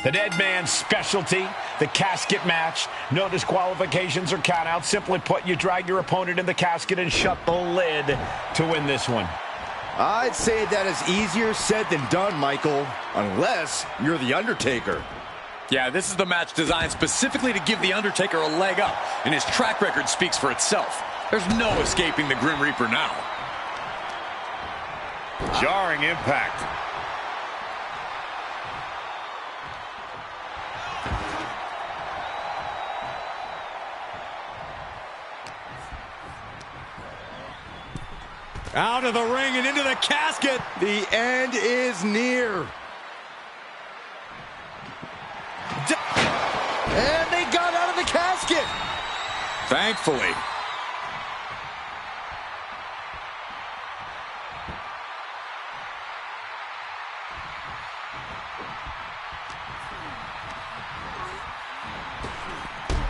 The dead man's specialty, the casket match. No disqualifications or countouts. Simply put, you drag your opponent in the casket and shut the lid to win this one. I'd say that is easier said than done, Michael, unless you're The Undertaker. Yeah, this is the match designed specifically to give The Undertaker a leg up, and his track record speaks for itself. There's no escaping the Grim Reaper now. Jarring impact. Out of the ring and into the casket. The end is near. And they got out of the casket. Thankfully.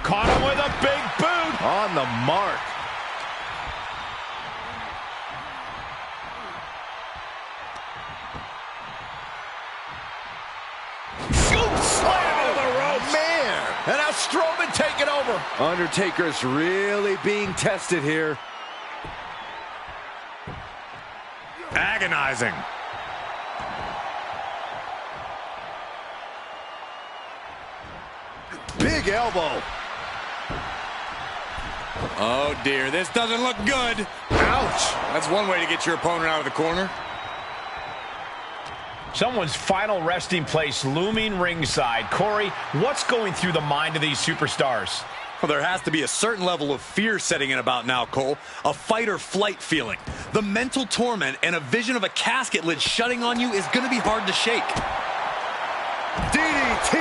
Caught him with a big boot. On the mark. And now Strowman taking over. Undertaker's really being tested here. Agonizing. Big elbow. Oh dear, this doesn't look good. Ouch. That's one way to get your opponent out of the corner. Someone's final resting place looming ringside. Corey, what's going through the mind of these superstars? Well, there has to be a certain level of fear setting in about now, Cole. A fight or flight feeling. The mental torment and a vision of a casket lid shutting on you is going to be hard to shake. DDT.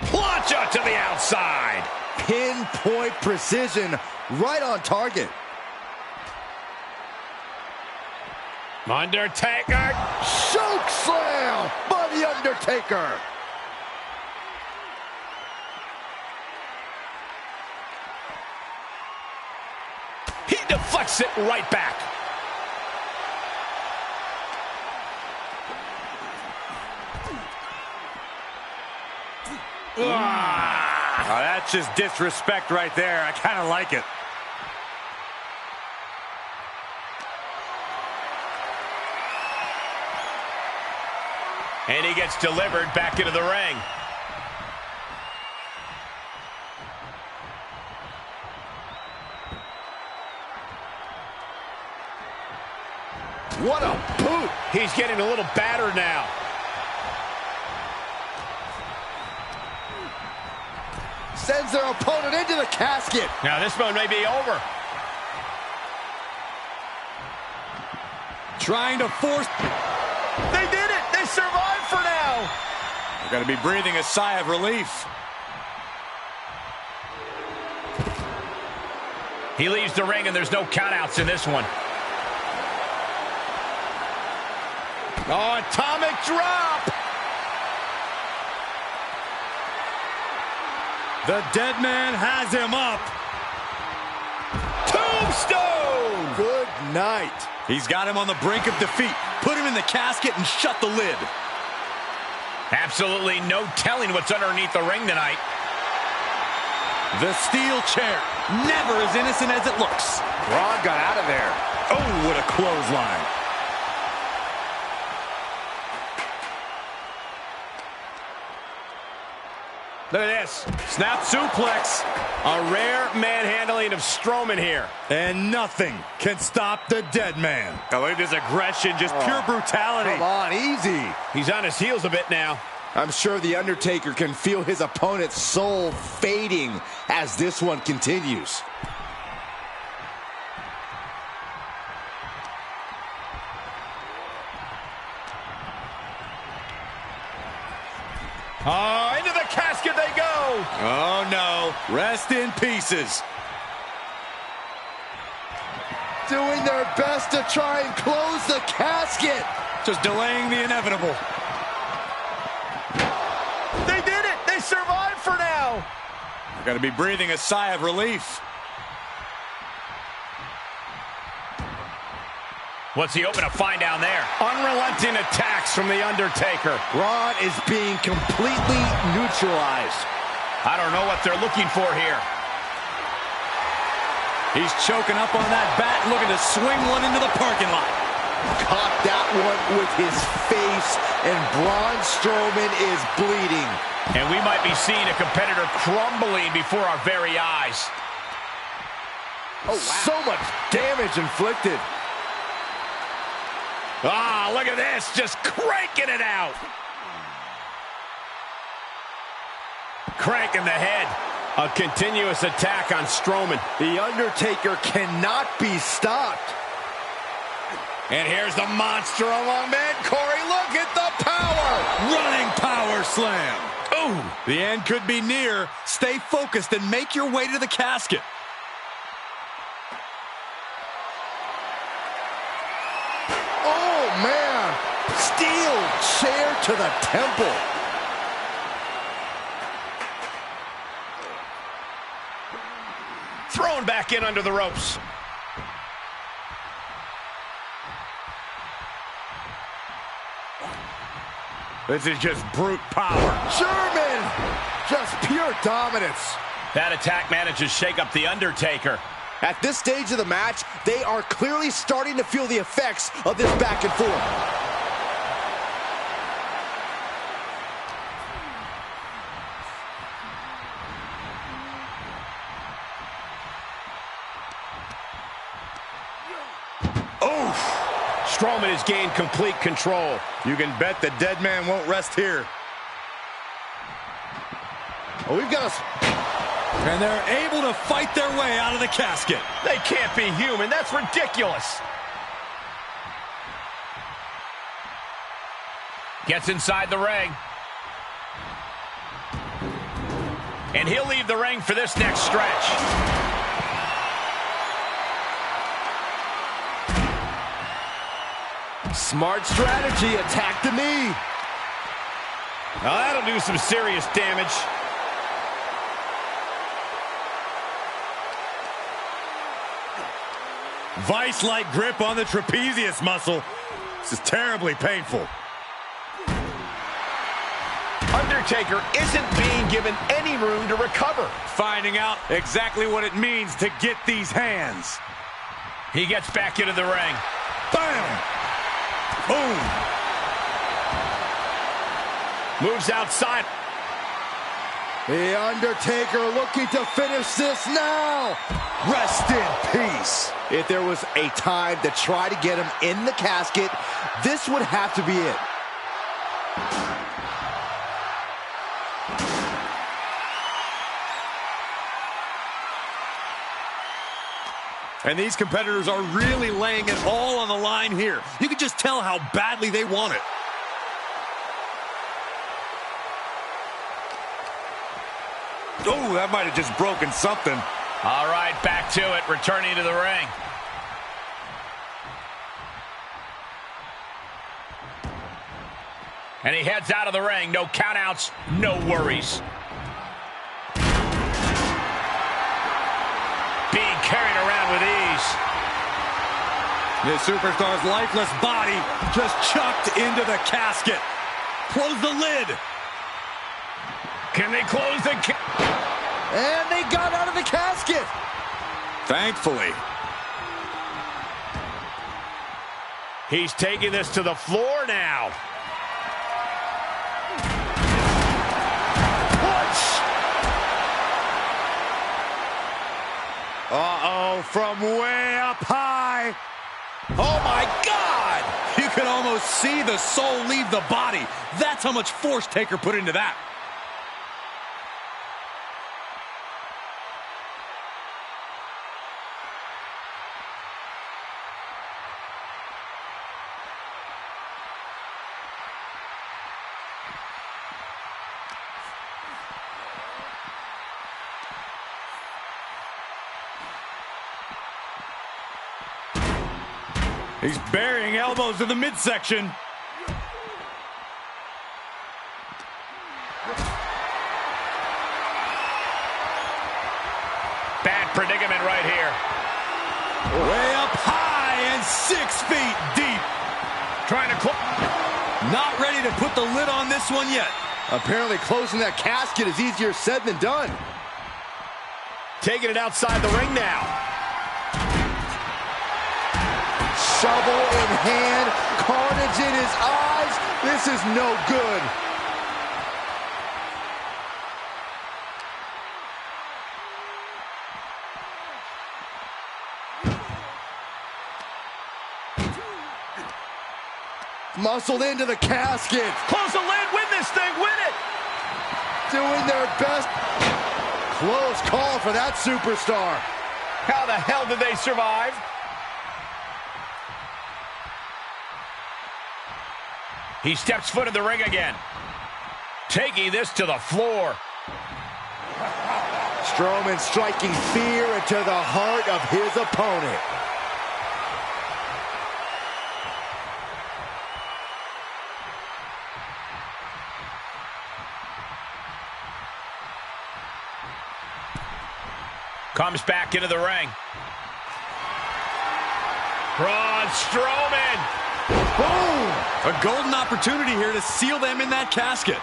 Plancha to the outside. Pinpoint precision, right on target. Undertaker. Choke slam by The Undertaker. He deflects it right back. Oh, that's just disrespect right there. I kind of like it. And he gets delivered back into the ring. What a boot. He's getting a little battered now. Sends their opponent into the casket. Now this one may be over. Trying to force. They did it. They survived for now. They're going to be breathing a sigh of relief. He leaves the ring and there's no countouts in this one. Oh, atomic drop. The dead man has him up. Tombstone. Good night. He's got him on the brink of defeat. Put him in the casket and shut the lid. Absolutely no telling what's underneath the ring tonight. The steel chair, never as innocent as it looks. Braun got out of there. Oh, what a clothesline. Look at this. Snap suplex. A rare manhandling of Strowman here. And nothing can stop the dead man. Now look at his aggression, just pure brutality. Come on, easy. He's on his heels a bit now. I'm sure The Undertaker can feel his opponent's soul fading as this one continues. Oh, into the casket they go. Oh, no. Rest in pieces. Doing their best to try and close the casket. Just delaying the inevitable. They did it. They survived for now. They're going to be breathing a sigh of relief. What's he hoping to find down there? Unrelenting attacks from The Undertaker. Braun is being completely neutralized. I don't know what they're looking for here. He's choking up on that bat, looking to swing one into the parking lot. Caught that one with his face, and Braun Strowman is bleeding. And we might be seeing a competitor crumbling before our very eyes. Oh, wow. So much damage inflicted. Ah, look at this, just cranking it out. Cranking the head. A continuous attack on Strowman. The Undertaker cannot be stopped. And here's the monster among men. Corey, look at the power. Running power slam. Ooh. The end could be near. Stay focused and make your way to the casket. Oh, man. Steel chair to the temple. Thrown back in under the ropes. This is just brute power. German! Just pure dominance. That attack manages to shake up The Undertaker. At this stage of the match, they are clearly starting to feel the effects of this back and forth. Strowman has gained complete control. You can bet the dead man won't rest here. Oh, we've got us. And they're able to fight their way out of the casket. They can't be human. That's ridiculous. Gets inside the ring. And he'll leave the ring for this next stretch. Smart strategy, attack the knee. Now that'll do some serious damage. Vice-like grip on the trapezius muscle. This is terribly painful. Undertaker isn't being given any room to recover. Finding out exactly what it means to get these hands. He gets back into the ring. Bam! Boom! Moves outside. The Undertaker looking to finish this now. Rest in peace. If there was a time to try to get him in the casket, this would have to be it. And these competitors are really laying it all on the line here. You can just tell how badly they want it. Oh, that might have just broken something. All right, back to it, returning to the ring. And he heads out of the ring. No countouts, no worries. Being carried around with ease. This superstar's lifeless body just chucked into the casket. Close the lid. Can they close the And they got out of the casket. Thankfully. He's taking this to the floor now. Uh-oh, from way up high. Oh, my God! You can almost see the soul leave the body. That's how much force Taker put into that. He's burying elbows in the midsection. Bad predicament right here. Way up high and 6 feet the lid on this one yet. Apparently closing that casket is easier said than done. Taking it outside the ring now. Shovel in hand, carnage in his eyes. This is no good. Muscled into the casket. Close the lid, win this thing, win it! Doing their best. Close call for that superstar. How the hell did they survive? He steps foot in the ring again. Taking this to the floor. Strowman striking fear into the heart of his opponent. Comes back into the ring. Braun Strowman. Boom! A golden opportunity here to seal them in that casket.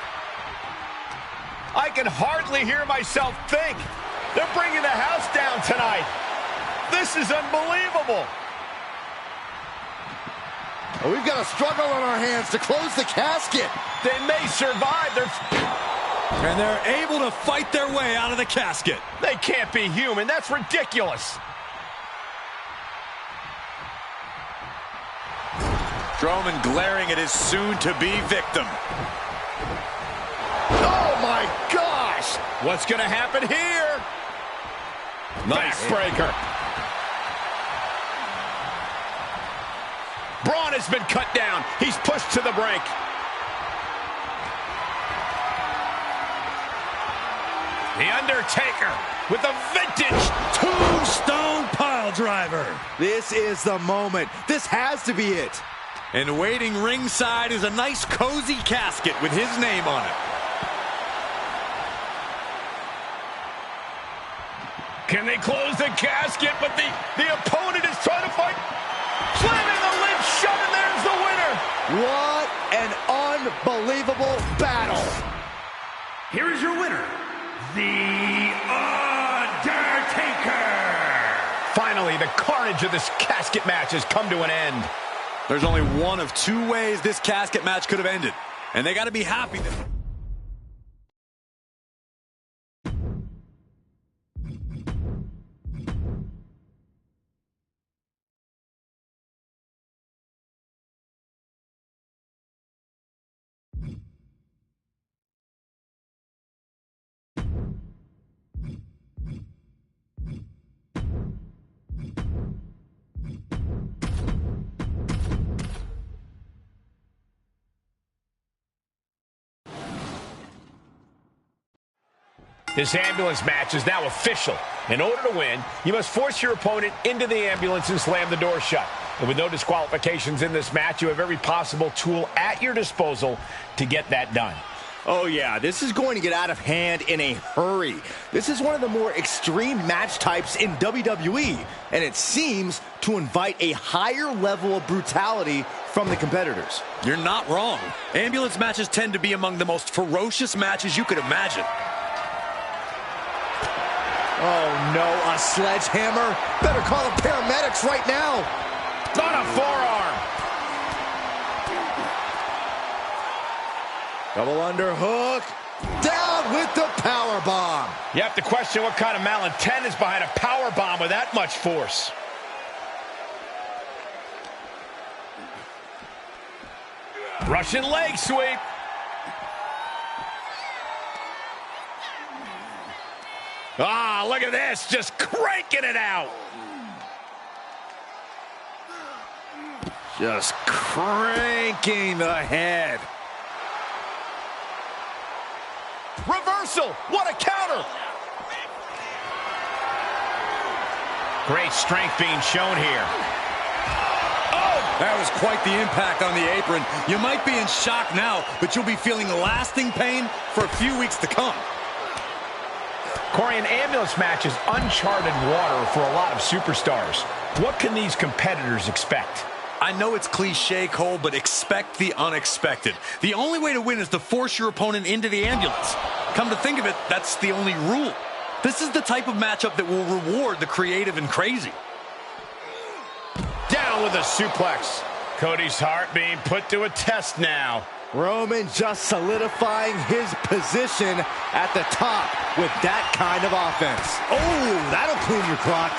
I can hardly hear myself think. They're bringing the house down tonight. This is unbelievable. Well, we've got a struggle on our hands to close the casket. They may survive. And they're able to fight their way out of the casket. They can't be human. That's ridiculous. Strowman glaring at his soon-to-be victim. Oh, my gosh! What's going to happen here? Nice breaker. Braun has been cut down. He's pushed to the brink. The Undertaker with a vintage Tombstone pile driver. This is the moment. This has to be it. And waiting ringside is a nice cozy casket with his name on it. Can they close the casket? But the opponent is trying to fight. Slamming the lid shut, and there's the winner. What an unbelievable battle. Here is your winner, The Undertaker. Finally, the carnage of this casket match has come to an end. There's only one of two ways this casket match could have ended. And they got to be happy that... This ambulance match is now official. In order to win, you must force your opponent into the ambulance and slam the door shut. And with no disqualifications in this match, you have every possible tool at your disposal to get that done. Oh, yeah, this is going to get out of hand in a hurry. This is one of the more extreme match types in WWE, and it seems to invite a higher level of brutality from the competitors. You're not wrong. Ambulance matches tend to be among the most ferocious matches you could imagine. Oh, no, a sledgehammer? Better call the paramedics right now. On a forearm. Double underhook. Down with the power bomb. You have to question what kind of malintent is behind a power bomb with that much force. Russian leg sweep. Ah, look at this, just cranking it out. Just cranking the head. Reversal, what a counter. Great strength being shown here. Oh! That was quite the impact on the apron. You might be in shock now, but you'll be feeling lasting pain for a few weeks to come. Corey, an ambulance match is uncharted water for a lot of superstars. What can these competitors expect? I know it's cliche, Cole, but expect the unexpected. The only way to win is to force your opponent into the ambulance. Come to think of it, that's the only rule. This is the type of matchup that will reward the creative and crazy. Down with a suplex. Cody's heart being put to a test now. Roman just solidifying his position at the top with that kind of offense. Oh, that'll clean your clock.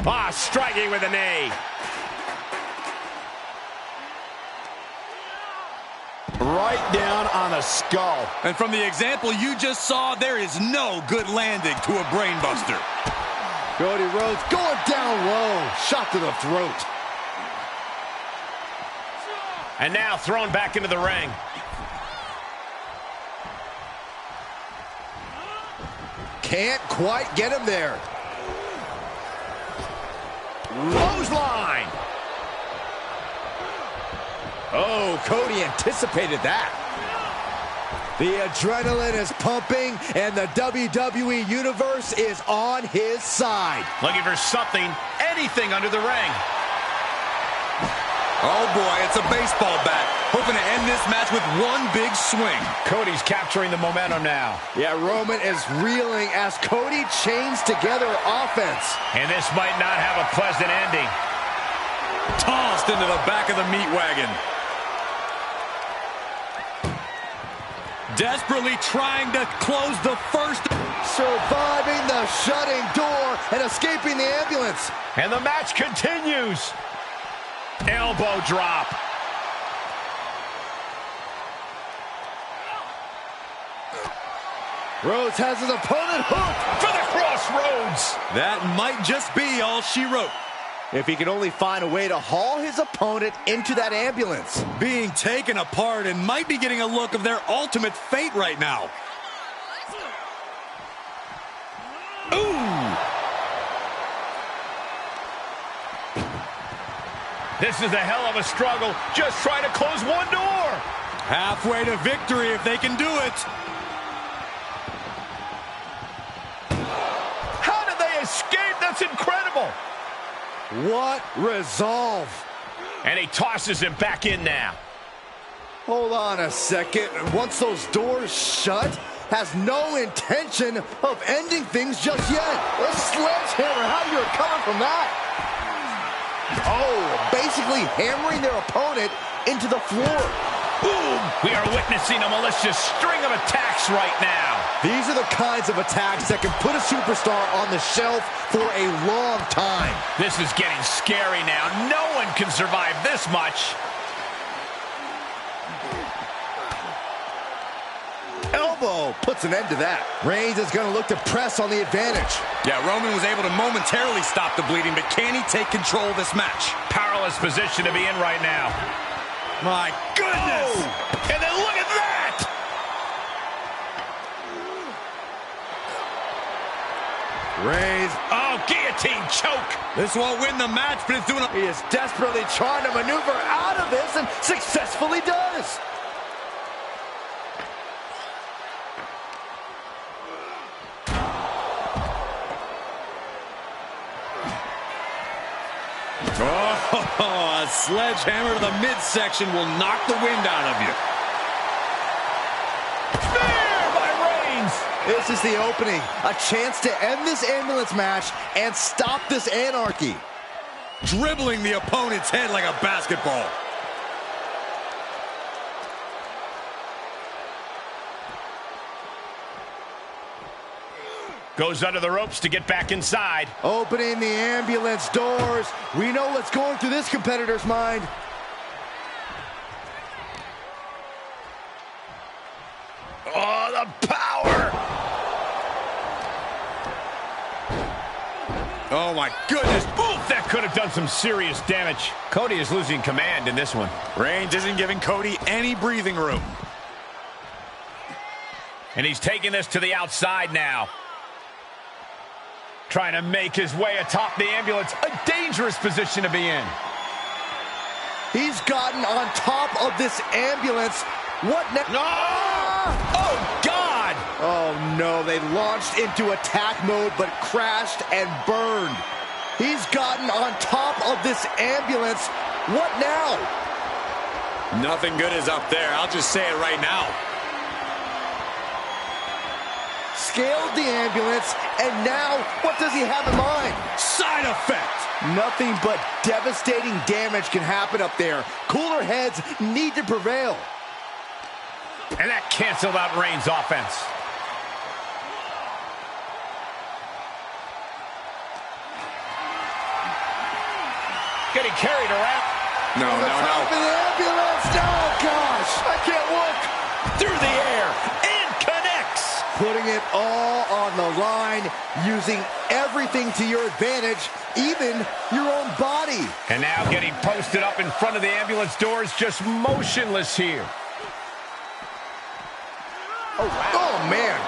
Ah, striking with a knee. Right down on the skull. And from the example you just saw, there is no good landing to a brainbuster. Cody Rhodes going down low. Shot to the throat. And now thrown back into the ring. Can't quite get him there. Clothesline. Oh, Cody anticipated that. The adrenaline is pumping, and the WWE Universe is on his side. Looking for something, anything under the ring. Oh boy, it's a baseball bat. Hoping to end this match with one big swing. Cody's capturing the momentum now. Yeah, Roman is reeling as Cody chains together offense. And this might not have a pleasant ending. Tossed into the back of the meat wagon. Desperately trying to close the first. Surviving the shutting door and escaping the ambulance. And the match continues. Elbow drop. Rhodes has his opponent hooked. For the crossroads. That might just be all she wrote. If he can only find a way to haul his opponent into that ambulance. Being taken apart and might be getting a look of their ultimate fate right now. This is a hell of a struggle. Just trying to close one door. Halfway to victory if they can do it. How did they escape? That's incredible. What resolve. And he tosses him back in now. Hold on a second. Once those doors shut, has no intention of ending things just yet. A sledgehammer. How do you recover from that? Oh, basically hammering their opponent into the floor. Boom! We are witnessing a malicious string of attacks right now. These are the kinds of attacks that can put a superstar on the shelf for a long time. This is getting scary now. No one can survive this much. Elbow puts an end to that. Reigns is going to look to press on the advantage. Yeah, Roman was able to momentarily stop the bleeding, but can he take control of this match? Powerless position to be in right now. My goodness! Oh, and then look at that! Reigns. Oh, guillotine choke. This won't win the match, but it's doing a... He is desperately trying to maneuver out of this and successfully does. Oh, a sledgehammer to the midsection will knock the wind out of you. Spear by Reigns. This is the opening. A chance to end this ambulance match and stop this anarchy. Dribbling the opponent's head like a basketball. Goes under the ropes to get back inside. Opening the ambulance doors. We know what's going through this competitor's mind. Oh, the power. Oh, my goodness. Oof, that could have done some serious damage. Cody is losing command in this one. Reigns isn't giving Cody any breathing room. And he's taking this to the outside now. Trying to make his way atop the ambulance. A dangerous position to be in. He's gotten on top of this ambulance. What next? No! Oh, God! Oh, no. They launched into attack mode, but crashed and burned. He's gotten on top of this ambulance. What now? Nothing good is up there. I'll just say it right now. Scaled the ambulance, and now what does he have in mind? Side effect. Nothing but devastating damage can happen up there. Cooler heads need to prevail. And that canceled out Reigns' offense. Getting carried around. No. Top of the ambulance. Oh, gosh. I can't look. Through the air. And connects. Putting it all on the line, using everything to your advantage, even your own body. And now getting posted up in front of the ambulance doors, just motionless here. Oh, wow. Oh, man.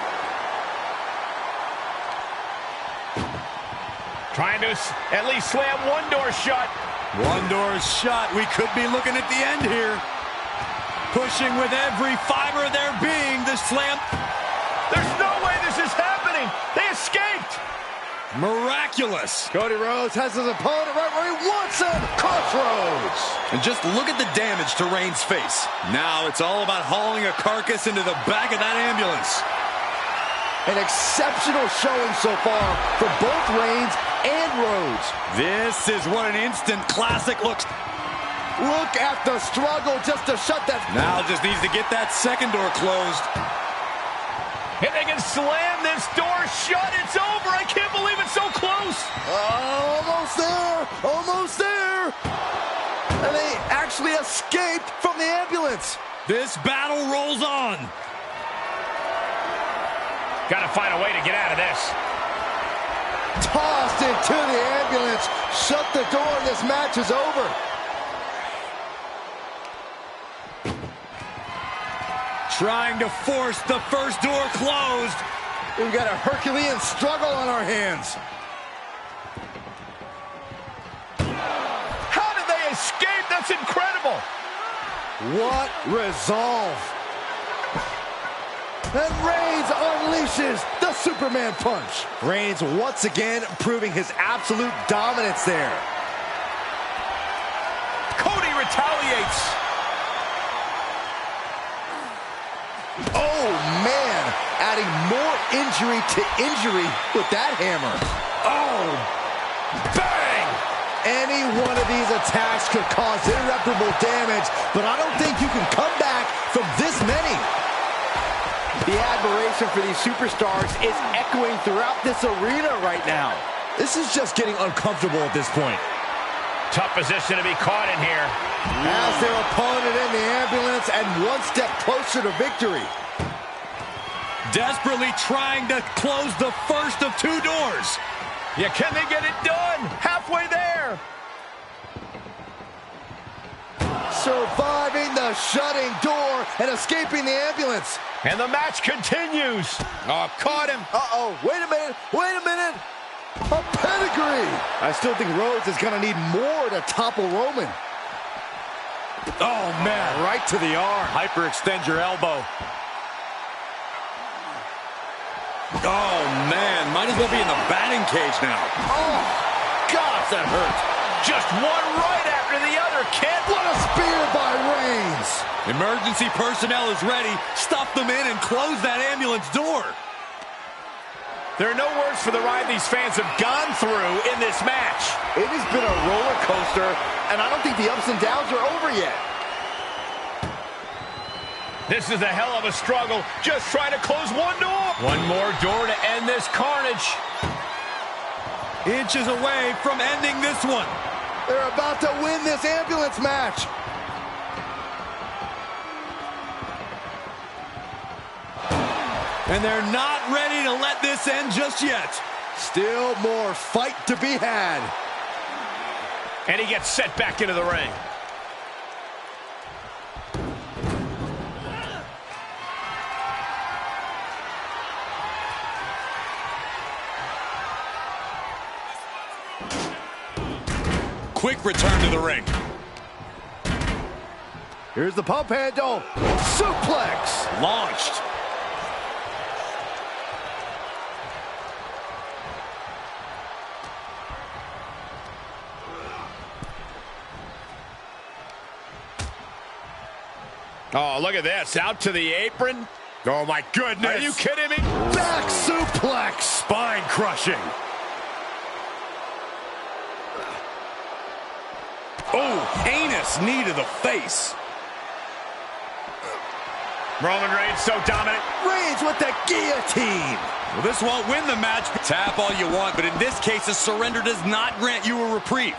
Trying to at least slam one door shut. One door is shut. We could be looking at the end here. Pushing with every fiber of their being. The slam. There's no way this is happening. They escaped. Miraculous. Cody Rhodes has his opponent right where he wants him. Crossroads. And just look at the damage to Reigns' face. Now it's all about hauling a carcass into the back of that ambulance. An exceptional showing so far for both Reigns and Rhodes. This is what an instant classic looks. Look at the struggle just to shut that. Now just needs to get that second door closed. And they can slam this door shut. It's over. I can't believe it's so close. Almost there. Almost there. And they actually escaped from the ambulance. This battle rolls on. Got to find a way to get out of this. Tossed into the ambulance. Shut the door and this match is over. Trying to force the first door closed. We've got a Herculean struggle on our hands. How did they escape? That's incredible. What resolve. And Reigns unleashes the Superman punch. Reigns once again proving his absolute dominance there. Cody retaliates. Oh, man. Adding more injury to injury with that hammer. Oh, bang! Any one of these attacks could cause irreparable damage, but I don't think you can come back from this many. The admiration for these superstars is echoing throughout this arena right now. This is just getting uncomfortable at this point. Tough position to be caught in here. As their opponent in the ambulance and one step closer to victory. Desperately trying to close the first of two doors. Yeah, can they get it done? Halfway there. Surviving the shutting door and escaping the ambulance. And the match continues. Oh, caught him. Uh-oh, wait a minute, wait a minute. A pedigree. I still think Rhodes is going to need more to topple Roman. Oh, man. Right to the arm. Hyperextend your elbow. Oh, man. Might as well be in the batting cage now. Oh, gosh, that hurt. Just one right after the other, kid. What a spear by Reigns. Emergency personnel is ready. Stuff them in and close that ambulance door. There are no words for the ride these fans have gone through in this match. It has been a roller coaster, and I don't think the ups and downs are over yet. This is a hell of a struggle, just trying to close one door. One more door to end this carnage. Inches away from ending this one. They're about to win this ambulance match. And they're not ready to let this end just yet. Still more fight to be had. And he gets set back into the ring. Quick return to the ring. Here's the pump handle. Suplex. Launched. Oh, look at this. Out to the apron. Oh, my goodness. Are you kidding me? Back suplex. Spine crushing. Oh, heinous knee to the face. Roman Reigns so dominant. Reigns with the guillotine. Well, this won't win the match. Tap all you want, but in this case, a surrender does not grant you a reprieve.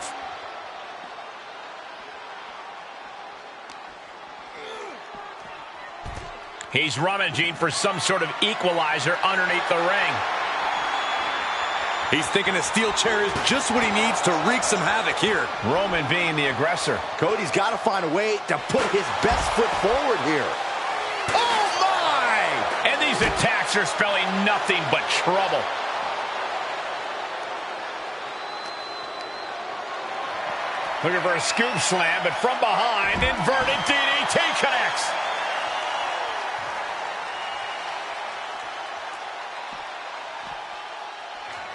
He's rummaging for some sort of equalizer underneath the ring. He's thinking a steel chair is just what he needs to wreak some havoc here. Roman being the aggressor. Cody's got to find a way to put his best foot forward here. Oh, my! And these attacks are spelling nothing but trouble. Looking for a scoop slam, but from behind, inverted DDT connects.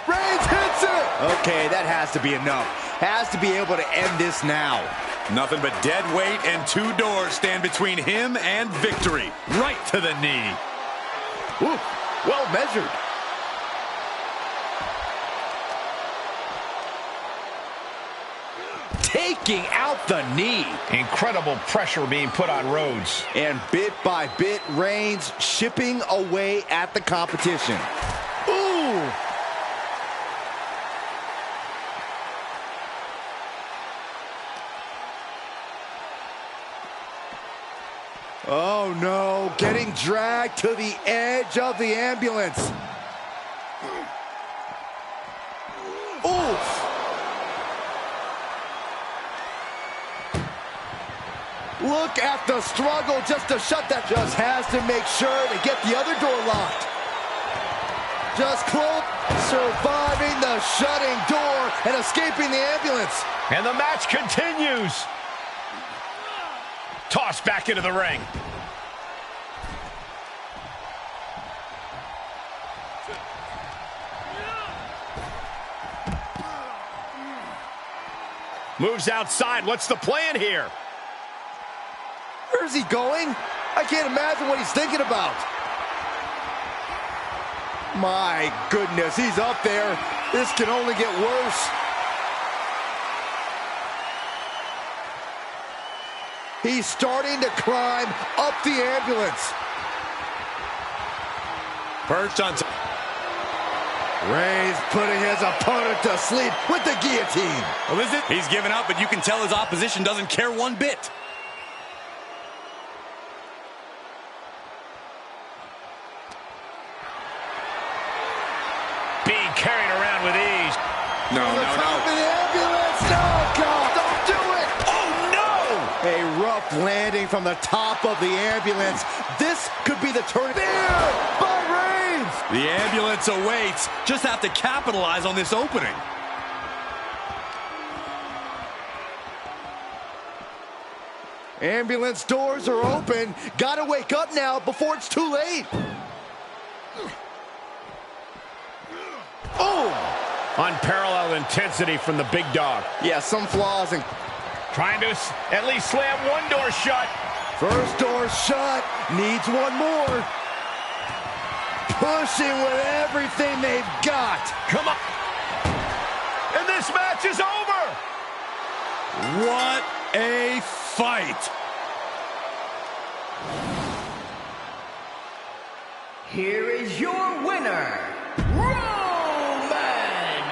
Reigns hits it! Okay, that has to be enough. Has to be able to end this now. Nothing but dead weight and two doors stand between him and victory. Right to the knee. Ooh, well measured. Taking out the knee. Incredible pressure being put on Rhodes. And bit by bit, Reigns chipping away at the competition. Ooh! Oh no, getting dragged to the edge of the ambulance. Oof! Look at the struggle just to shut that. Just has to make sure to get the other door locked. Just close, surviving the shutting door and escaping the ambulance. And the match continues. Tossed back into the ring. Moves outside. What's the plan here? Where's he going? I can't imagine what he's thinking about. My goodness, he's up there. This can only get worse. He's starting to climb up the ambulance. Perched on top. Reigns putting his opponent to sleep with the guillotine. Well, is it? He's given up, but you can tell his opposition doesn't care one bit. Being carried around with ease. No. Top of the ambulance. No, God, don't do it. Oh, no! A rough landing from the top of the ambulance. This could be the turn. There by Reigns. The ambulance awaits. Just have to capitalize on this opening. Ambulance doors are open. Gotta wake up now before it's too late. Oh! Unparalleled intensity from the big dog. Yeah, some flaws in. Trying to at least slam one door shut. First door shut. Needs one more. Pushing with everything they've got. Come on. And this match is over. What a fight. Here is your winner, Roman Reigns.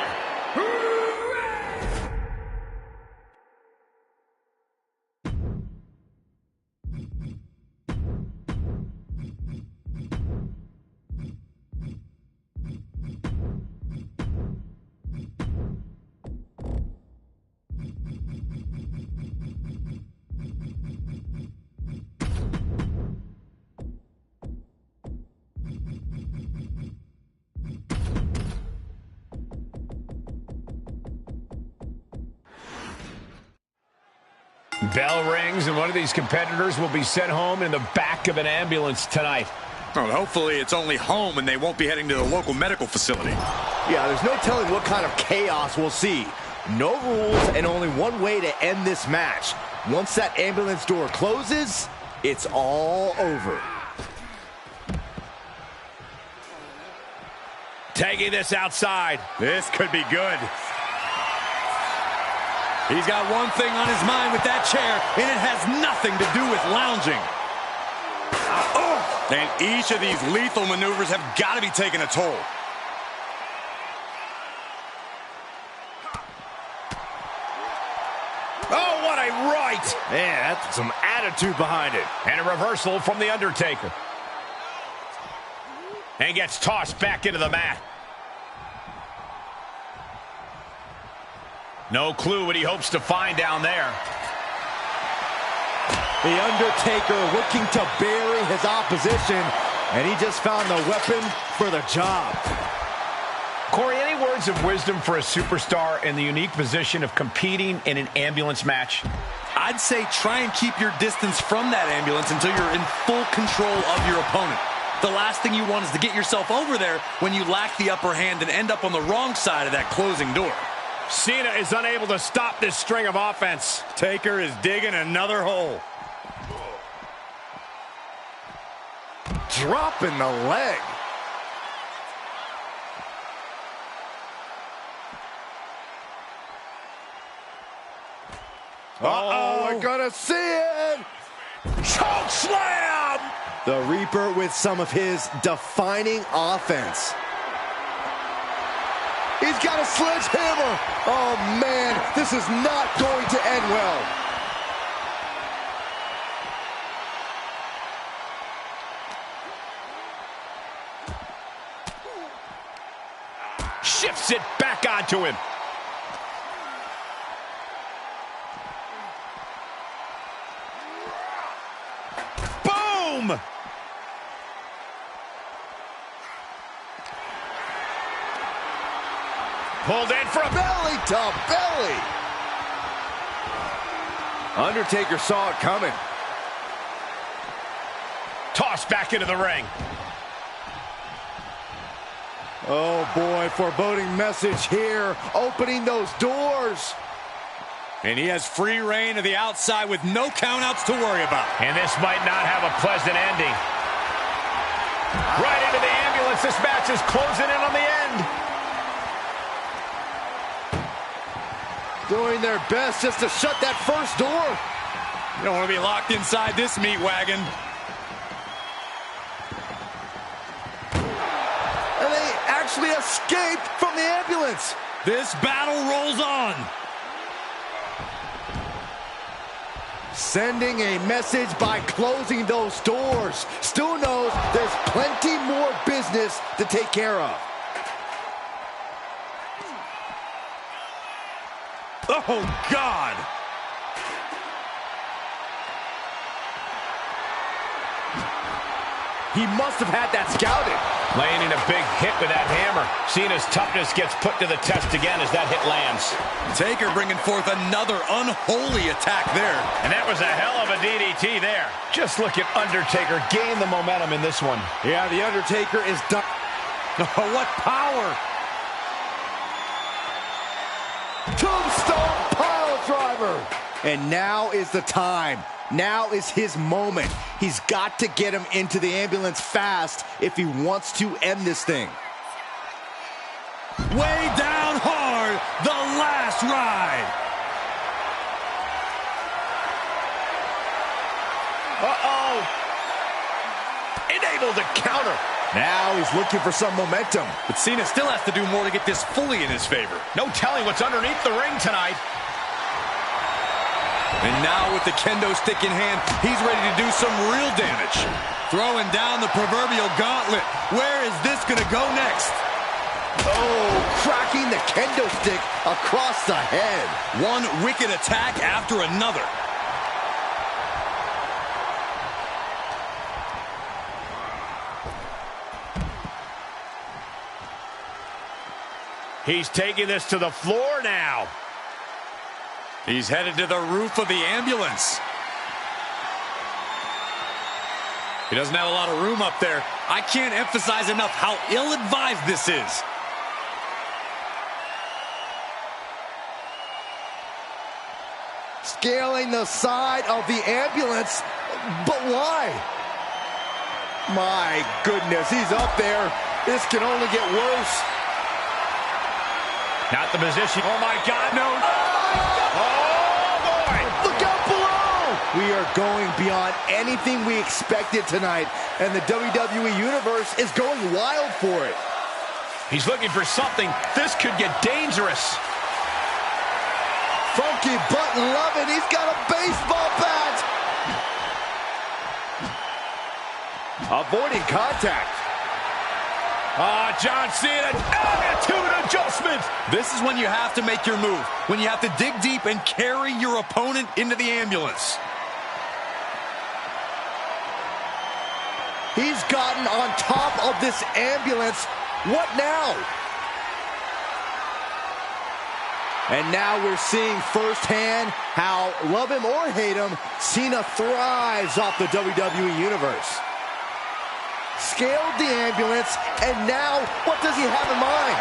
Bell rings, and one of these competitors will be sent home in the back of an ambulance tonight. Well, hopefully it's only home and they won't be heading to the local medical facility. Yeah, there's no telling what kind of chaos we'll see. No rules and only one way to end this match. Once that ambulance door closes, it's all over. Taking this outside. This could be good. He's got one thing on his mind with that chair, and it has nothing to do with lounging. And each of these lethal maneuvers have got to be taking a toll. Oh, what a right! Man, that's some attitude behind it. And a reversal from The Undertaker. And gets tossed back into the mat. No clue what he hopes to find down there. The Undertaker looking to bury his opposition, and he just found the weapon for the job. Corey, any words of wisdom for a superstar in the unique position of competing in an ambulance match? I'd say try and keep your distance from that ambulance until you're in full control of your opponent. The last thing you want is to get yourself over there when you lack the upper hand and end up on the wrong side of that closing door. Cena is unable to stop this string of offense. Taker is digging another hole. Dropping the leg. Uh-oh, we're gonna see it! Choke slam! The Reaper with some of his defining offense. He's got a sledgehammer! Oh man, this is not going to end well. Shifts it back onto him. Boom! Pulled in for a Belly to belly. Undertaker saw it coming. tossed back into the ring. Oh boy, foreboding message here, opening those doors. And he has free reign to the outside with no countouts to worry about. And this might not have a pleasant ending. Right into the ambulance. This match is closing in on the end. Doing their best just to shut that first door. You don't want to be locked inside this meat wagon. And they actually escaped from the ambulance. This battle rolls on. Sending a message by closing those doors. Stu knows there's plenty more business to take care of. Oh, God. He must have had that scouted. Landing a big hit with that hammer. Cena's toughness gets put to the test again as that hit lands. Taker bringing forth another unholy attack there. And that was a hell of a DDT there. Just look at Undertaker gain the momentum in this one. Yeah, the Undertaker is done. Oh, what power. Tombstone pile driver. And now is the time. Now is his moment. He's got to get him into the ambulance fast if he wants to end this thing. Way down hard, the last ride. Uh-oh. Enabled to counter. Now he's looking for some momentum. But Cena still has to do more to get this fully in his favor. No telling what's underneath the ring tonight. And now with the kendo stick in hand, he's ready to do some real damage. Throwing down the proverbial gauntlet. Where is this going to go next? Oh, cracking the kendo stick across the head. One wicked attack after another. He's taking this to the floor now. He's headed to the roof of the ambulance. He doesn't have a lot of room up there. I can't emphasize enough how ill-advised this is. scaling the side of the ambulance. But why? My goodness, he's up there. This can only get worse. Not the position. Oh, my God, no. Oh, boy. Look out below. We are going beyond anything we expected tonight, and the WWE Universe is going wild for it. He's looking for something. This could get dangerous. Funky butt loving. He's got a baseball bat. Avoiding contact. John Cena, attitude adjustment. This is when you have to make your move. When you have to dig deep and carry your opponent into the ambulance. He's gotten on top of this ambulance. What now? And now we're seeing firsthand how, love him or hate him, Cena thrives off the WWE Universe. Scaled the ambulance, and now what does he have in mind?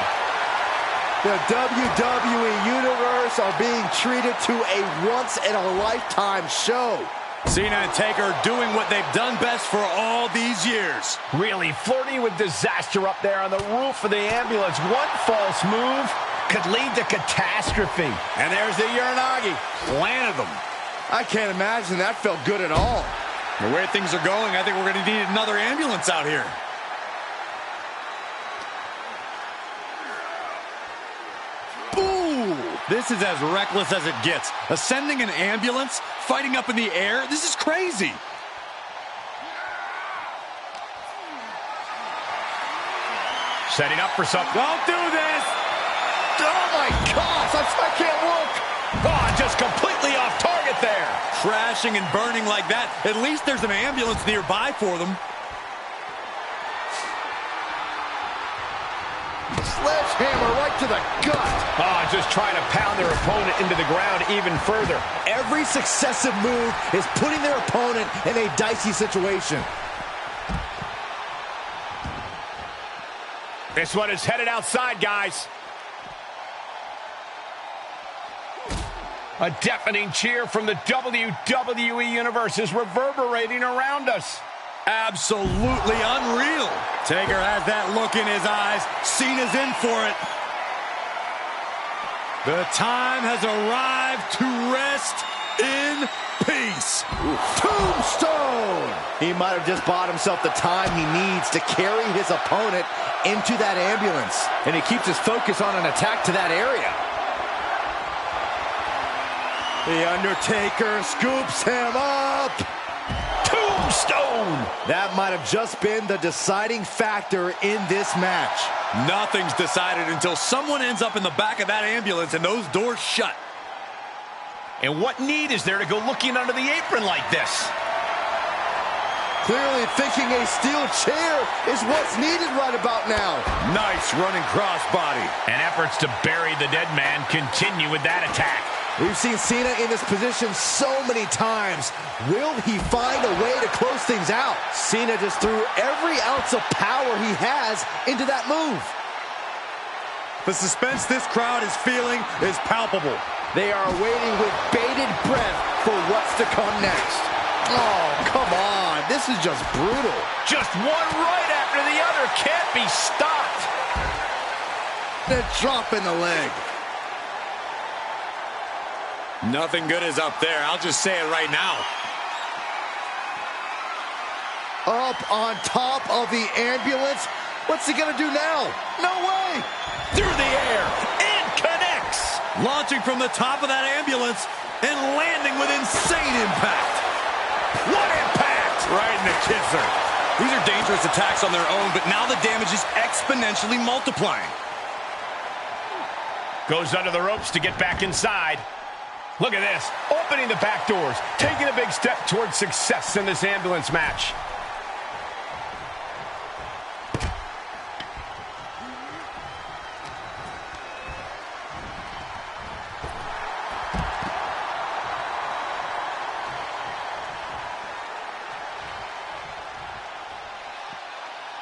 The WWE Universe are being treated to a once-in-a-lifetime show. Cena and Taker doing what they've done best for all these years. Really flirting with disaster up there on the roof of the ambulance. One false move could lead to catastrophe. And there's the Uranagi. Planted them. I can't imagine that felt good at all. The way things are going, I think we're going to need another ambulance out here. Ooh! This is as reckless as it gets. Ascending an ambulance, fighting up in the air, this is crazy. Setting up for something. Don't do this! Oh my gosh, I can't look! Oh, just completely off target there. Crashing and burning like that, at least there's an ambulance nearby for them. Sledgehammer right to the gut. Just trying to pound their opponent into the ground even further. Every successive move is putting their opponent in a dicey situation. This one is headed outside, guys. A deafening cheer from the WWE Universe is reverberating around us. Absolutely unreal. Taker has that look in his eyes. Cena's in for it. The time has arrived to rest in peace. Tombstone! He might have just bought himself the time he needs to carry his opponent into that ambulance. And he keeps his focus on an attack to that area. The Undertaker scoops him up. Tombstone! That might have just been the deciding factor in this match. Nothing's decided until someone ends up in the back of that ambulance and those doors shut. And what need is there to go looking under the apron like this? Clearly thinking a steel chair is what's needed right about now. Nice running crossbody. And efforts to bury the dead man continue with that attack. We've seen Cena in this position so many times. Will he find a way to close things out? Cena just threw every ounce of power he has into that move. The suspense this crowd is feeling is palpable. They are waiting with bated breath for what's to come next. Oh, come on. This is just brutal. Just one right after the other can't be stopped. The drop in the leg. Nothing good is up there. I'll just say it right now. Up on top of the ambulance. What's he going to do now? No way. Through the air. It connects. Launching from the top of that ambulance and landing with insane impact. What impact? Right in the kisser. These are dangerous attacks on their own, but now the damage is exponentially multiplying. Goes under the ropes to get back inside. Look at this, opening the back doors, taking a big step towards success in this ambulance match.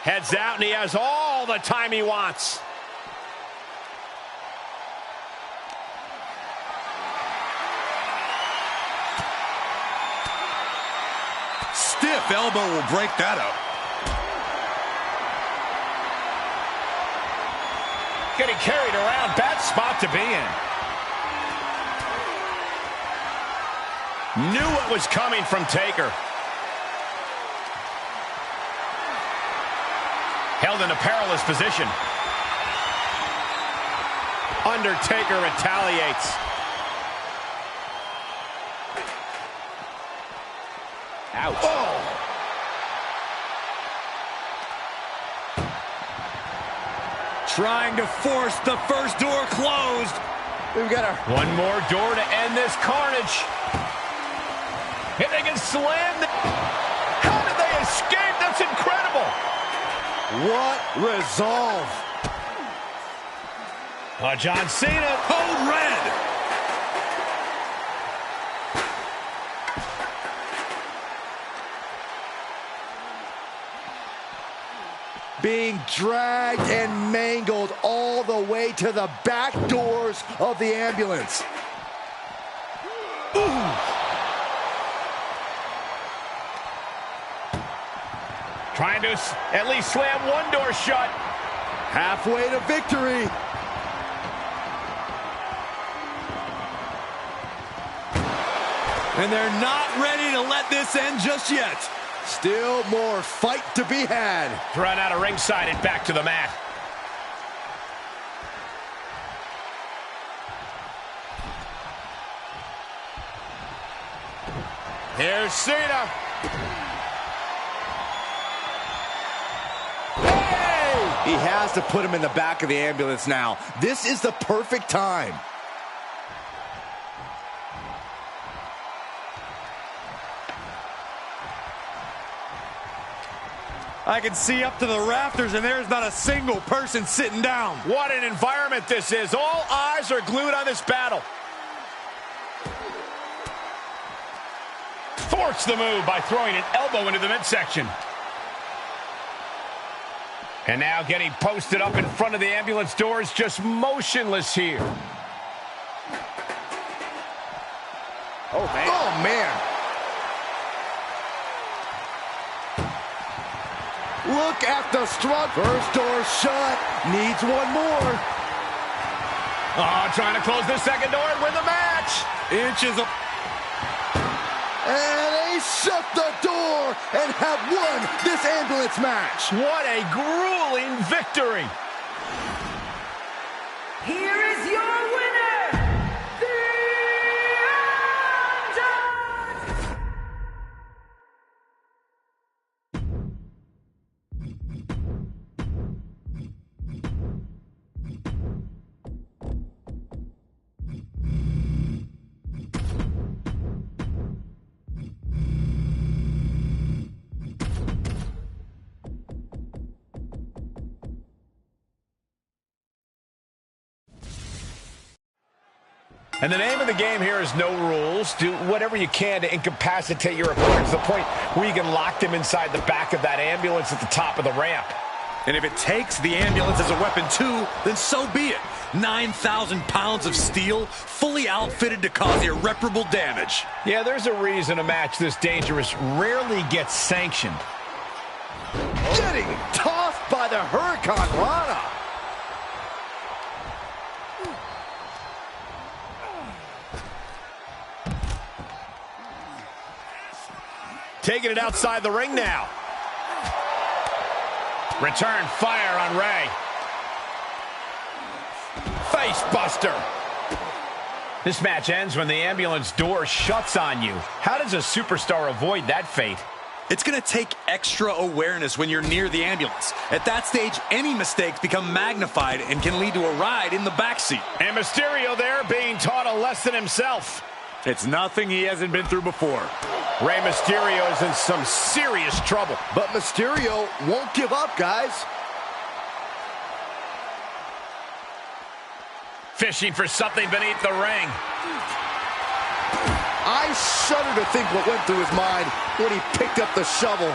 Heads out, and he has all the time he wants. Stiff elbow will break that up. Getting carried around. Bad spot to be in. Knew what was coming from Taker. Held in a perilous position. Undertaker retaliates. Ouch. Oh. Trying to force the first door closed. We've got one more door to end this carnage. If they can slam the... How did they escape? That's incredible. What resolve. Oh, John Cena. Code red. Being dragged and mangled all the way to the back doors of the ambulance. Ooh. Trying to at least slam one door shut. Halfway to victory. And they're not ready to let this end just yet. Still more fight to be had. Thrown out of ringside and back to the mat. Here's Cena. Hey! He has to put him in the back of the ambulance now. This is the perfect time. I can see up to the rafters, and there's not a single person sitting down. What an environment this is. All eyes are glued on this battle. Thwarts the move by throwing an elbow into the midsection. And now getting posted up in front of the ambulance doors, just motionless here. Oh, man. Oh, man. Look at the strut. First door shut. Needs one more. Oh, trying to close the second door and win the match. Inches of... And they shut the door and have won this ambulance match. What a grueling victory. Here is your winner, The Undertaker. And the name of the game here is no rules. Do whatever you can to incapacitate your opponent to the point where you can lock them inside the back of that ambulance at the top of the ramp. And if it takes the ambulance as a weapon too, then so be it. 9,000 pounds of steel, fully outfitted to cause irreparable damage. Yeah, there's a reason a match this dangerous rarely gets sanctioned. Getting tossed by the Hurricane Rana. Taking it outside the ring now. Return fire on Ray. Face buster. This match ends when the ambulance door shuts on you. How does a superstar avoid that fate? It's going to take extra awareness when you're near the ambulance. At that stage, any mistakes become magnified and can lead to a ride in the backseat. And Mysterio there being taught a lesson himself. It's nothing he hasn't been through before. Rey Mysterio is in some serious trouble. But Mysterio won't give up, guys. Fishing for something beneath the ring. I shudder to think what went through his mind when he picked up the shovel.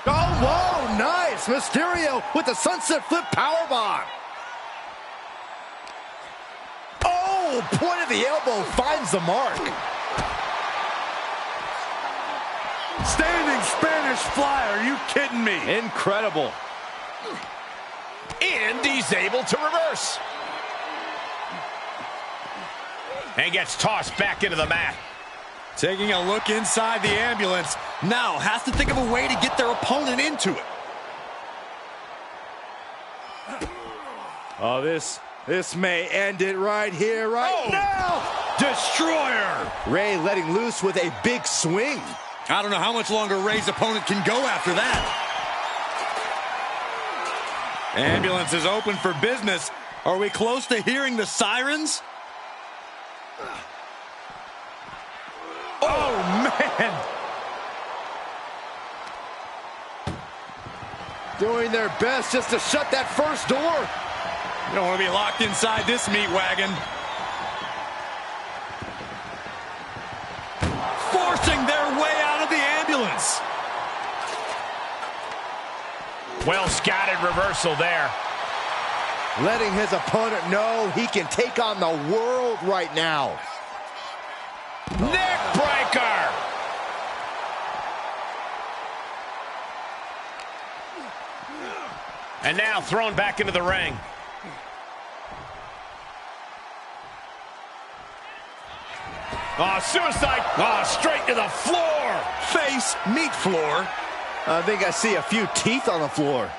Oh, whoa, nice. Mysterio with the sunset flip powerbomb. Oh, point of the elbow finds the mark. Standing Spanish fly, are you kidding me? Incredible. And he's able to reverse. And gets tossed back into the mat. Taking a look inside the ambulance. Now has to think of a way to get their opponent into it. Oh, this may end it right here, right now. Destroyer. Ray letting loose with a big swing. I don't know how much longer Ray's opponent can go after that. Ambulance is open for business. Are we close to hearing the sirens? Oh, man. Doing their best just to shut that first door. You don't want to be locked inside this meat wagon. Forcing their way out of the ambulance. Well scouted reversal there. Letting his opponent know he can take on the world right now. Neck breaker. And now thrown back into the ring. Oh, suicide. Oh, straight to the floor. Face, meat floor. I think I see a few teeth on the floor.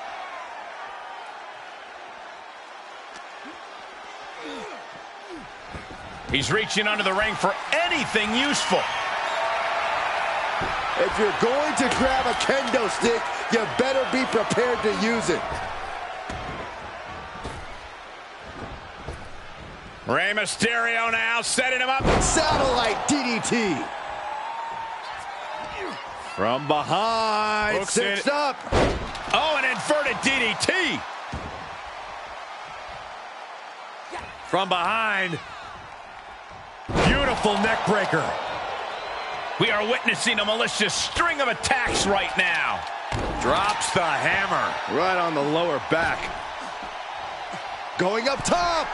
He's reaching under the ring for anything useful. If you're going to grab a kendo stick, you better be prepared to use it. Rey Mysterio now setting him up. Satellite DDT. From behind, Hooks cinched it. up. Oh, an inverted DDT. From behind. Beautiful neck breaker. We are witnessing a malicious string of attacks right now. Drops the hammer. Right on the lower back. Going up top.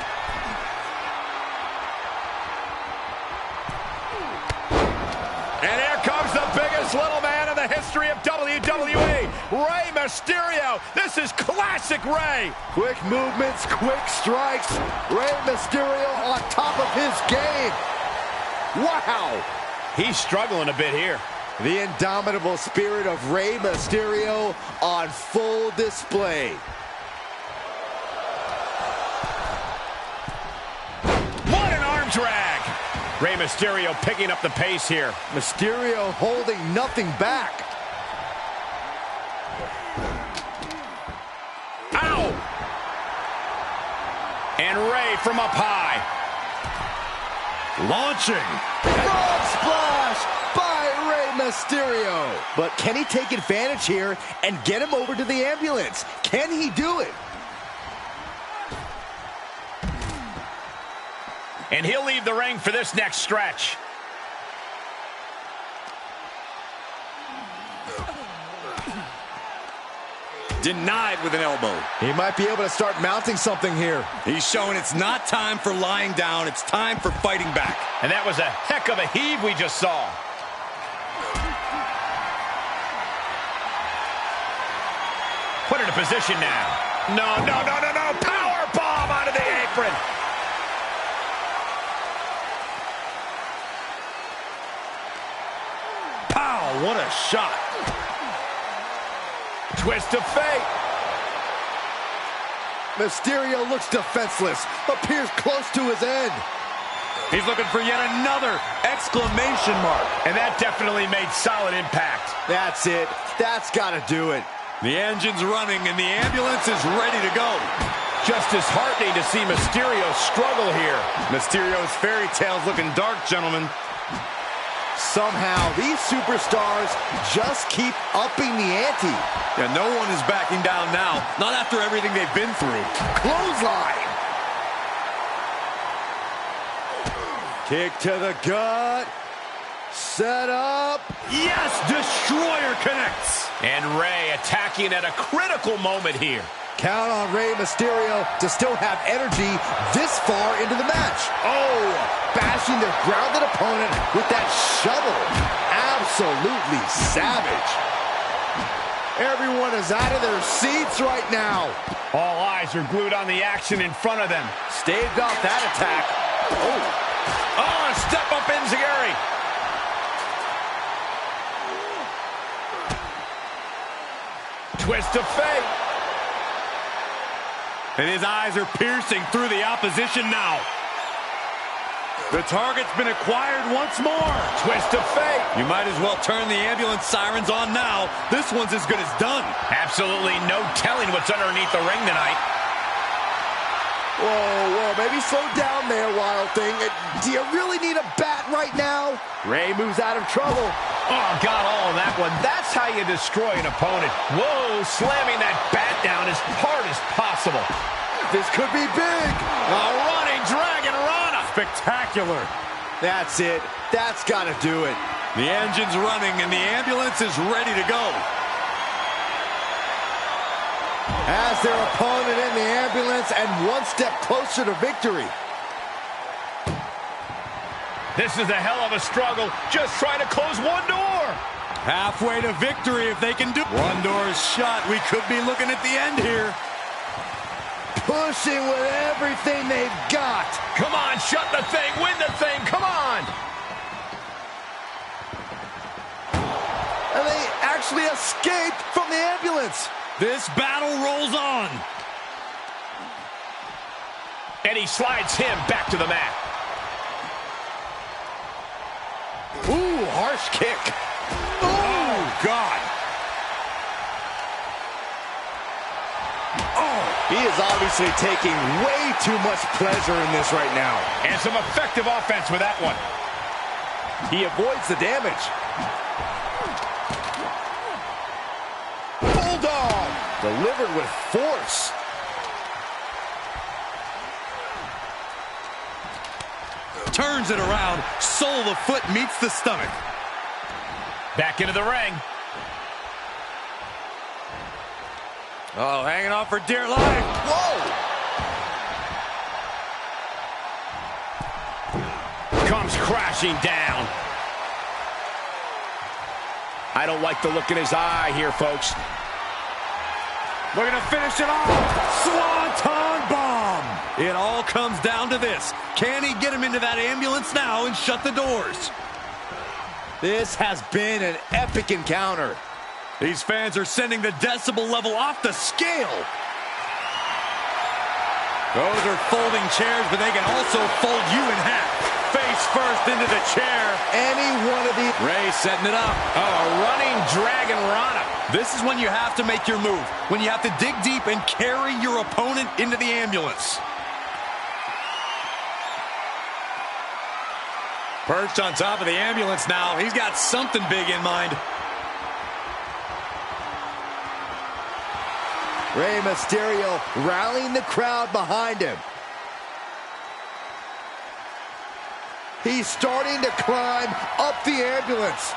And here comes the biggest little man in the history of WWE, Rey Mysterio. This is classic Rey. Quick movements, quick strikes. Rey Mysterio on top of his game. Wow. He's struggling a bit here. The indomitable spirit of Rey Mysterio on full display. What an arm drag. Rey Mysterio picking up the pace here. Mysterio holding nothing back. Ow! And Rey from up high. Launching. Frog splash by Rey Mysterio. But can he take advantage here and get him over to the ambulance? Can he do it? And he'll leave the ring for this next stretch. Denied with an elbow. He might be able to start mounting something here. He's showing it's not time for lying down. It's time for fighting back. And that was a heck of a heave we just saw. Put it in position now. No. Power bomb onto the apron. Pow, what a shot. Twist of fate. Mysterio looks defenseless, appears close to his end. He's looking for yet another exclamation mark. And that definitely made solid impact. That's it. That's got to do it. The engine's running and the ambulance is ready to go. Just disheartening to see Mysterio struggle here. Mysterio's fairy tale's looking dark, gentlemen. Somehow, these superstars just keep upping the ante. Yeah, no one is backing down now. Not after everything they've been through. Clothesline. Kick to the gut. Set up. Yes, Destroyer connects. And Rey attacking at a critical moment here. Count on Rey Mysterio to still have energy this far into the match. Oh, bashing the grounded opponent with that shovel. Ow. absolutely savage. Everyone is out of their seats right now. All eyes are glued on the action in front of them. Staved off that attack. Oh, a step up enziguri. Twist of fate. And his eyes are piercing through the opposition now. The target's been acquired once more. Twist of fate. You might as well turn the ambulance sirens on now. This one's as good as done. Absolutely no telling what's underneath the ring tonight. Whoa, maybe slow down there, Wild Thing. Do you really need a bat right now? Ray moves out of trouble. Oh, got all of that one. That's how you destroy an opponent. Whoa, slamming that bat down as hard as possible. This could be big. A running dragon rana. Spectacular. That's it. That's got to do it. The engine's running and the ambulance is ready to go. As their opponent in the ambulance and one step closer to victory. This is a hell of a struggle. Just trying to close one door. Halfway to victory if they can do. One door is shut. We could be looking at the end here. Pushing with everything they've got. Come on, shut the thing, win the thing, come on. And they actually escaped from the ambulance. This battle rolls on. And he slides him back to the mat. Ooh, harsh kick. Oh, God. Oh, he is obviously taking way too much pleasure in this right now. And some effective offense with that one. He avoids the damage. Bulldog! Delivered with force. Turns it around. Sole of the foot meets the stomach. Back into the ring. Oh, hanging on for dear life. Whoa! Comes crashing down. I don't like the look in his eye here, folks. Looking to finish it off. Swanton bomb. It all comes down to this. Can he get him into that ambulance now and shut the doors? This has been an epic encounter. These fans are sending the decibel level off the scale. Those are folding chairs, but they can also fold you in half. Face first into the chair. Any one of these. Ray setting it up. Oh, a running dragon rana. This is when you have to make your move. When you have to dig deep and carry your opponent into the ambulance. Perched on top of the ambulance now. He's got something big in mind. Rey Mysterio rallying the crowd behind him. He's starting to climb up the ambulance.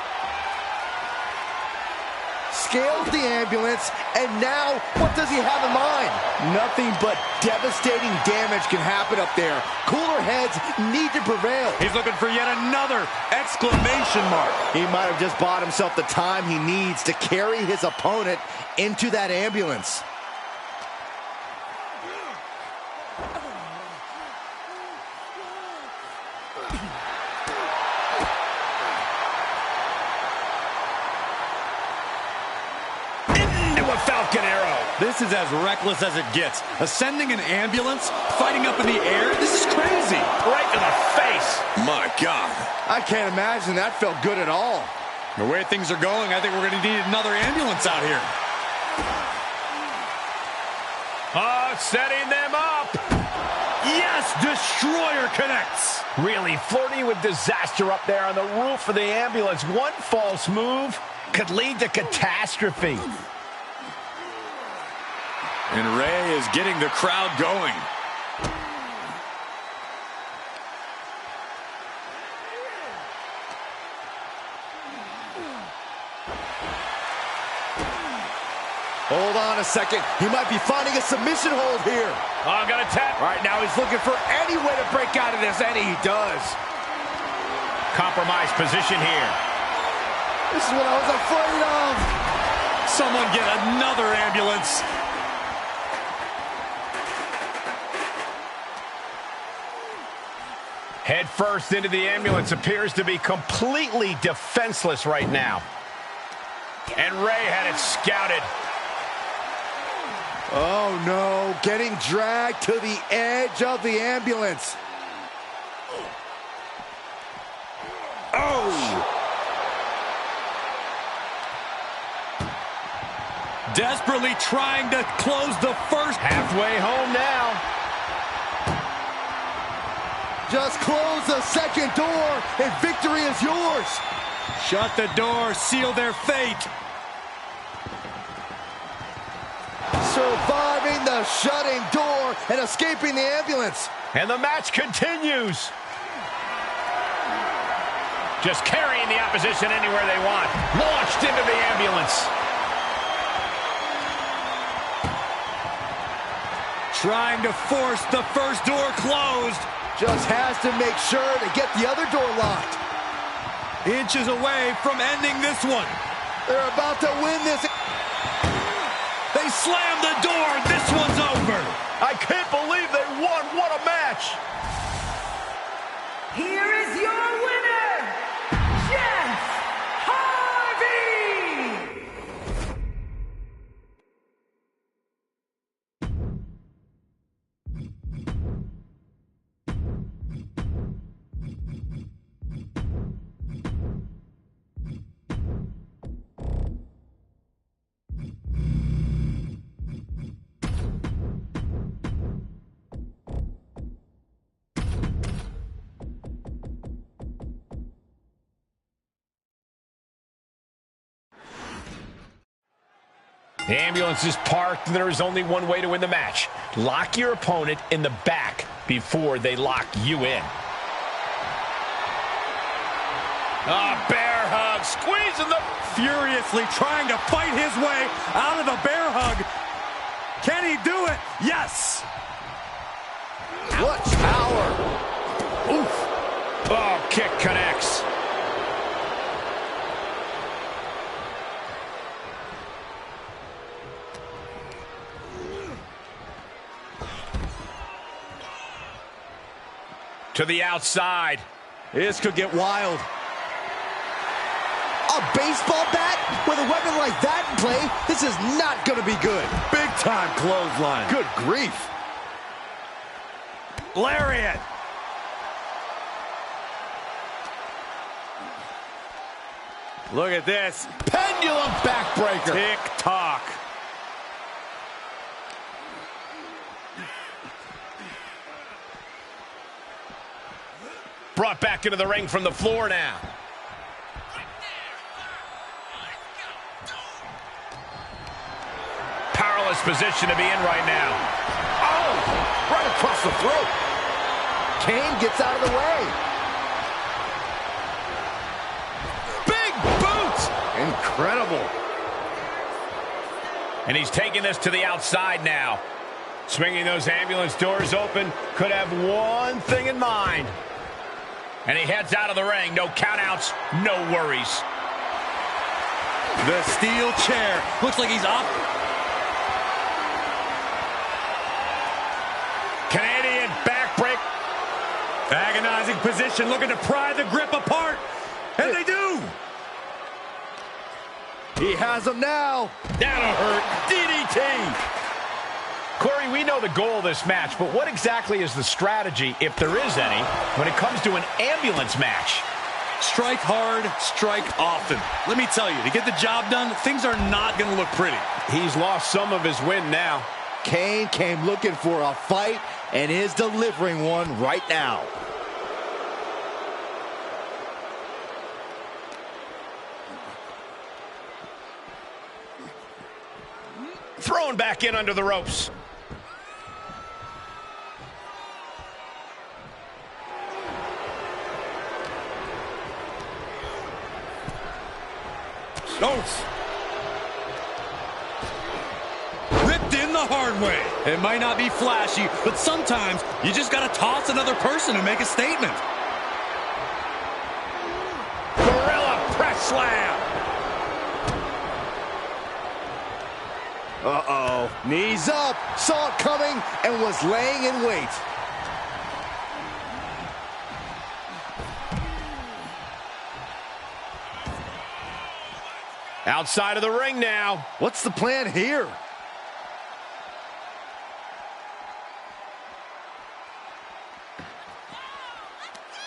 Scales the ambulance, and now what does he have in mind? Nothing but devastating damage can happen up there. Cooler heads need to prevail. He's looking for yet another exclamation mark. He might have just bought himself the time he needs to carry his opponent into that ambulance. Falcon arrow. This is as reckless as it gets. Ascending an ambulance, fighting up in the air, this is crazy. Right to the face. My God. I can't imagine that felt good at all. The way things are going, I think we're going to need another ambulance out here. Oh, setting them up. Yes, Destroyer connects. Really flirting with disaster up there on the roof of the ambulance. One false move could lead to catastrophe. And Ray is getting the crowd going. Hold on a second. He might be finding a submission hold here. Oh, got a tap. Right now he's looking for any way to break out of this, and he does. Compromised position here. This is what I was afraid of. Someone get another ambulance. Head first into the ambulance, appears to be completely defenseless right now. And Ray had it scouted. Oh no, getting dragged to the edge of the ambulance. Oh! Desperately trying to close the first. Halfway home now. Just close the second door and victory is yours. Shut the door, seal their fate. Surviving the shutting door and escaping the ambulance. And the match continues. Just carrying the opposition anywhere they want. Launched into the ambulance. Trying to force the first door closed. Just has to make sure to get the other door locked. Inches away from ending this one. They're about to win this. They slam the door. This one's over. I can't believe they won. What a match. Here is your winner, Jeff Harvey! The ambulance is parked, and there is only one way to win the match. Lock your opponent in the back before they lock you in. Bear hug, squeezing the... Furiously trying to fight his way out of the bear hug. Can he do it? Yes. What power. Oof. Oh, kick connects. To the outside. This could get wild. A baseball bat with a weapon like that in play, this is not going to be good. Big time clothesline. Good grief. Lariat. Look at this. Pendulum backbreaker. Tick-tock. Brought back into the ring from the floor now. Powerless position to be in right now. Oh, right across the throat. Kane gets out of the way. Big boots. Incredible. And he's taking this to the outside now. Swinging those ambulance doors open. Could have one thing in mind. And he heads out of the ring. No countouts, no worries. The steel chair. Looks like he's up. Canadian backbreak. Agonizing position, looking to pry the grip apart. And they do. He has him now. That'll hurt. DDT. Corey, we know the goal of this match, but what exactly is the strategy, if there is any, when it comes to an ambulance match? Strike hard, strike often. Let me tell you, to get the job done, things are not going to look pretty. He's lost some of his win now. Kane came looking for a fight and is delivering one right now. Thrown back in under the ropes. Ripped in the hard way. It might not be flashy, but sometimes you just got to toss another person and make a statement. Gorilla press slam. Uh-oh. Knees up. Saw it coming and was laying in wait. Outside of the ring now. What's the plan here?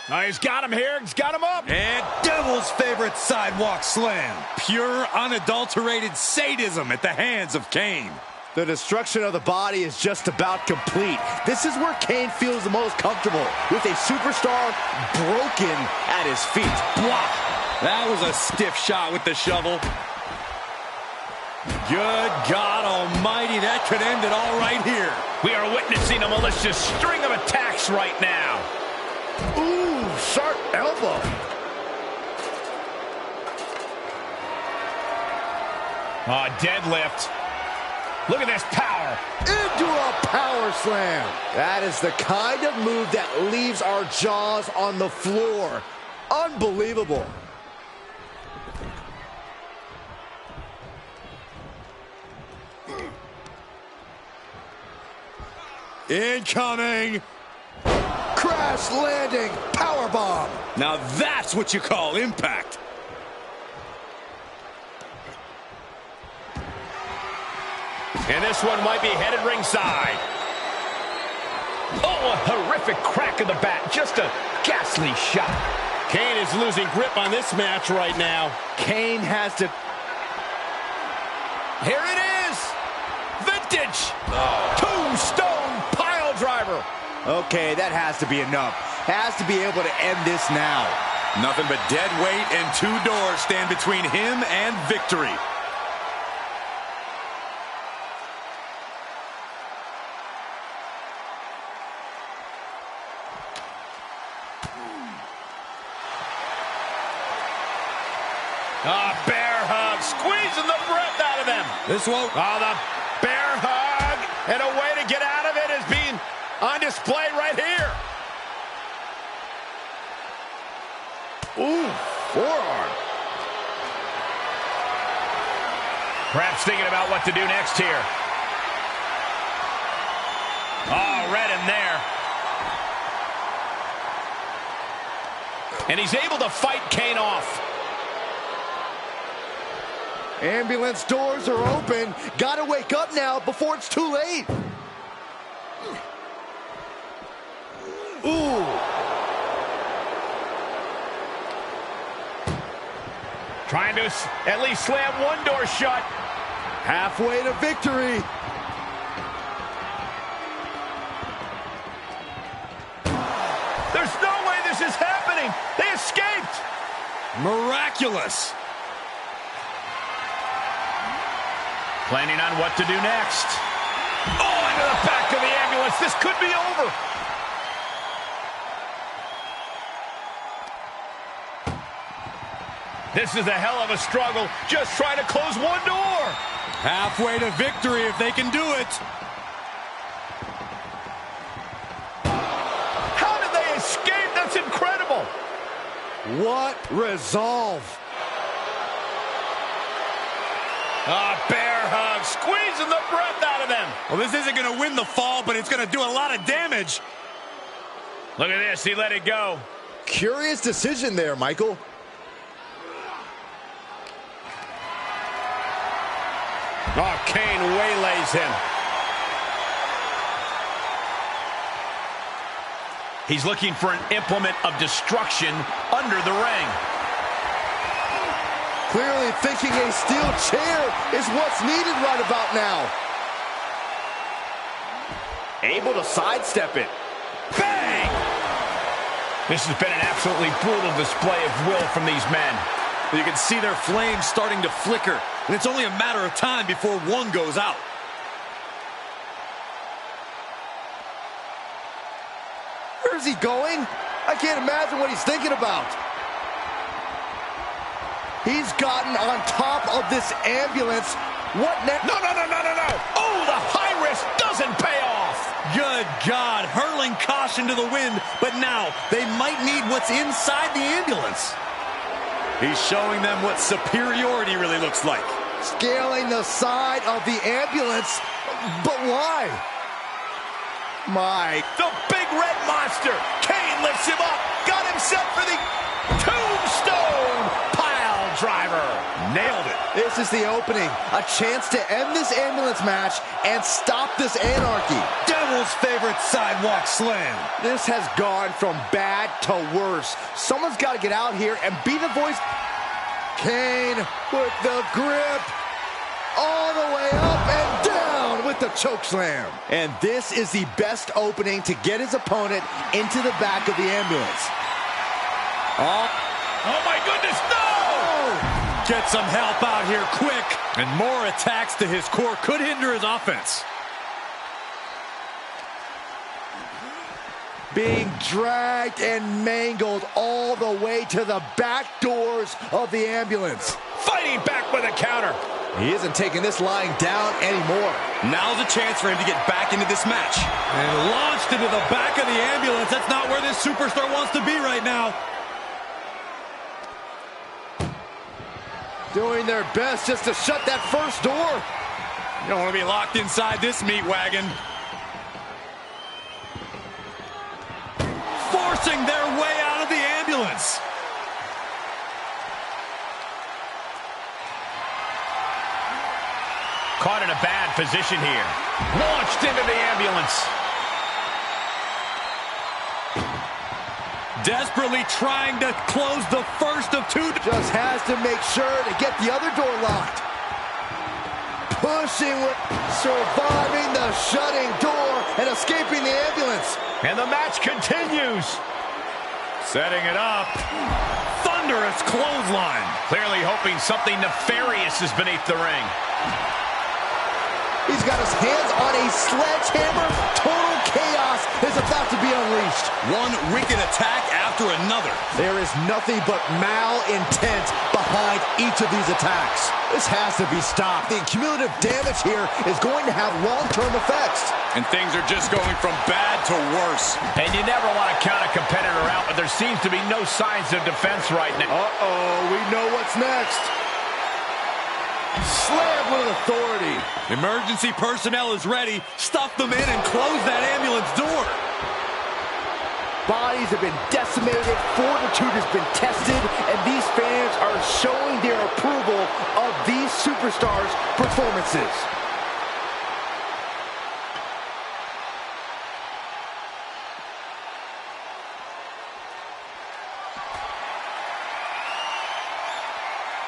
Oh, he's got him here. He's got him up. And Devil's favorite sidewalk slam. Pure, unadulterated sadism at the hands of Kane. The destruction of the body is just about complete. This is where Kane feels the most comfortable, with a superstar broken at his feet. Blah. That was a stiff shot with the shovel. Good God almighty, that could end it all right here. We are witnessing a malicious string of attacks right now. Ooh, sharp elbow. Oh, deadlift. Look at this power. Into a power slam. That is the kind of move that leaves our jaws on the floor. Unbelievable. Incoming. Crash landing powerbomb. Now that's what you call impact. And this one might be headed ringside. Oh, a horrific crack of the bat. Just a ghastly shot. Kane is losing grip on this match right now. Kane has to... Here it is. Vintage. Tombstone pile driver. Okay, that has to be enough. Has to be able to end this now. Nothing but dead weight and two doors stand between him and victory. Bear hug, squeezing the breath out of them. This won't. Oh, the bear hug, and a way to get out of it is being on display right here. Ooh, forearm. Perhaps thinking about what to do next here. Oh, red in there. And he's able to fight Kane off. Ambulance doors are open. Gotta wake up now before it's too late. Ooh. Trying to at least slam one door shut. Halfway to victory. There's no way this is happening. They escaped. Miraculous. Planning on what to do next. Oh, into the back of the ambulance. This could be over. This is a hell of a struggle. Just trying to close one door. Halfway to victory if they can do it. How did they escape? That's incredible. What resolve. Bear hug, squeezing the breath out of them. Well, this isn't going to win the fall, but it's going to do a lot of damage. Look at this, he let it go. Curious decision there, Michael. Oh, Kane waylays him. He's looking for an implement of destruction under the ring. Clearly thinking a steel chair is what's needed right about now. Able to sidestep it. Bang! This has been an absolutely brutal display of will from these men. You can see their flames starting to flicker, and it's only a matter of time before one goes out. Where's he going? I can't imagine what he's thinking about. He's gotten on top of this ambulance. What next? No. Oh, the high risk doesn't pay off. Good God, hurling caution to the wind, but now they might need what's inside the ambulance. He's showing them what superiority really looks like. scaling the side of the ambulance. But why? The big red monster. Kane lifts him up. Got himself for the tombstone pile driver. Nailed it. This is the opening. A chance to end this ambulance match and stop this anarchy. Devil's favorite sidewalk slam. This has gone from bad to worse. Someone's got to get out here and be the voice. Kane with the grip. All the way up and down with the chokeslam. And this is the best opening to get his opponent into the back of the ambulance. Oh my goodness, no! Get some help out here quick. And more attacks to his core could hinder his offense. Being dragged and mangled all the way to the back doors of the ambulance. Fighting back with a counter. He isn't taking this lying down anymore. Now's a chance for him to get back into this match. And launched into the back of the ambulance. That's not where this superstar wants to be right now. Doing their best just to shut that first door. You don't want to be locked inside this meat wagon. Forcing their way out of the ambulance. Caught in a bad position here. Launched into the ambulance. Desperately trying to close the first of two. Just has to make sure to get the other door locked. Pushing with surviving the shutting door and escaping the ambulance. And the match continues. Setting it up. Thunderous clothesline. Clearly hoping something nefarious is beneath the ring. He's got his hands on a sledgehammer. Total chaos is about to be unleashed. One wicked attack after another. There is nothing but malintent behind each of these attacks. This has to be stopped. The cumulative damage here is going to have long-term effects. And things are just going from bad to worse. And you never want to count a competitor out, but there seems to be no signs of defense right now. Uh-oh, we know what's next. Slam with authority. Emergency personnel is ready. Stuff them in and close that ambulance door. Bodies have been decimated, fortitude has been tested, and these fans are showing their approval of these superstars' performances.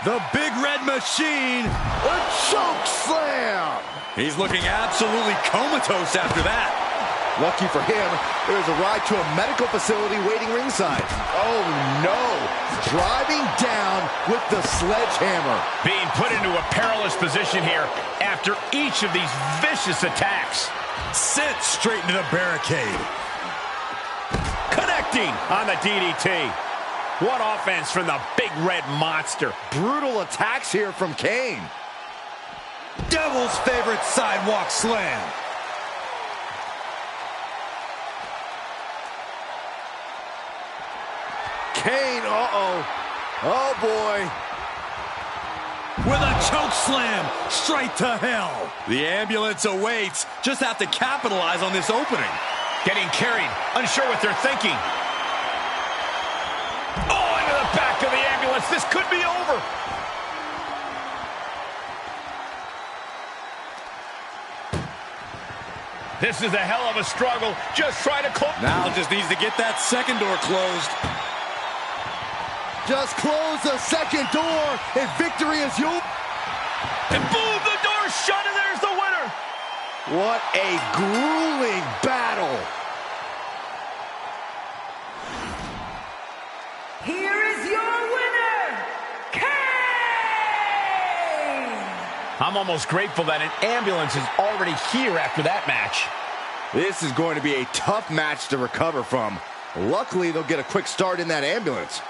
The Big Red Machine. A choke slam. He's looking absolutely comatose after that. Lucky for him, there's a ride to a medical facility waiting ringside. Oh no, driving down with the sledgehammer. Being put into a perilous position here after each of these vicious attacks. Sent straight into the barricade. Connecting on the DDT. What offense from the Big Red Monster. Brutal attacks here from Kane. Devil's favorite sidewalk slam. Kane, uh-oh. Oh, boy. With a choke slam straight to hell. The ambulance awaits. Just have to capitalize on this opening. Getting carried, unsure what they're thinking. Oh, into the back of the ambulance. This could be over. This is a hell of a struggle. Just try to close. Now just needs to get that second door closed. Just close the second door, and victory is yours. And boom, the door's shut, and there's the winner. What a grueling battle. Here is your winner, Kane! I'm almost grateful that an ambulance is already here after that match. This is going to be a tough match to recover from. Luckily, they'll get a quick start in that ambulance.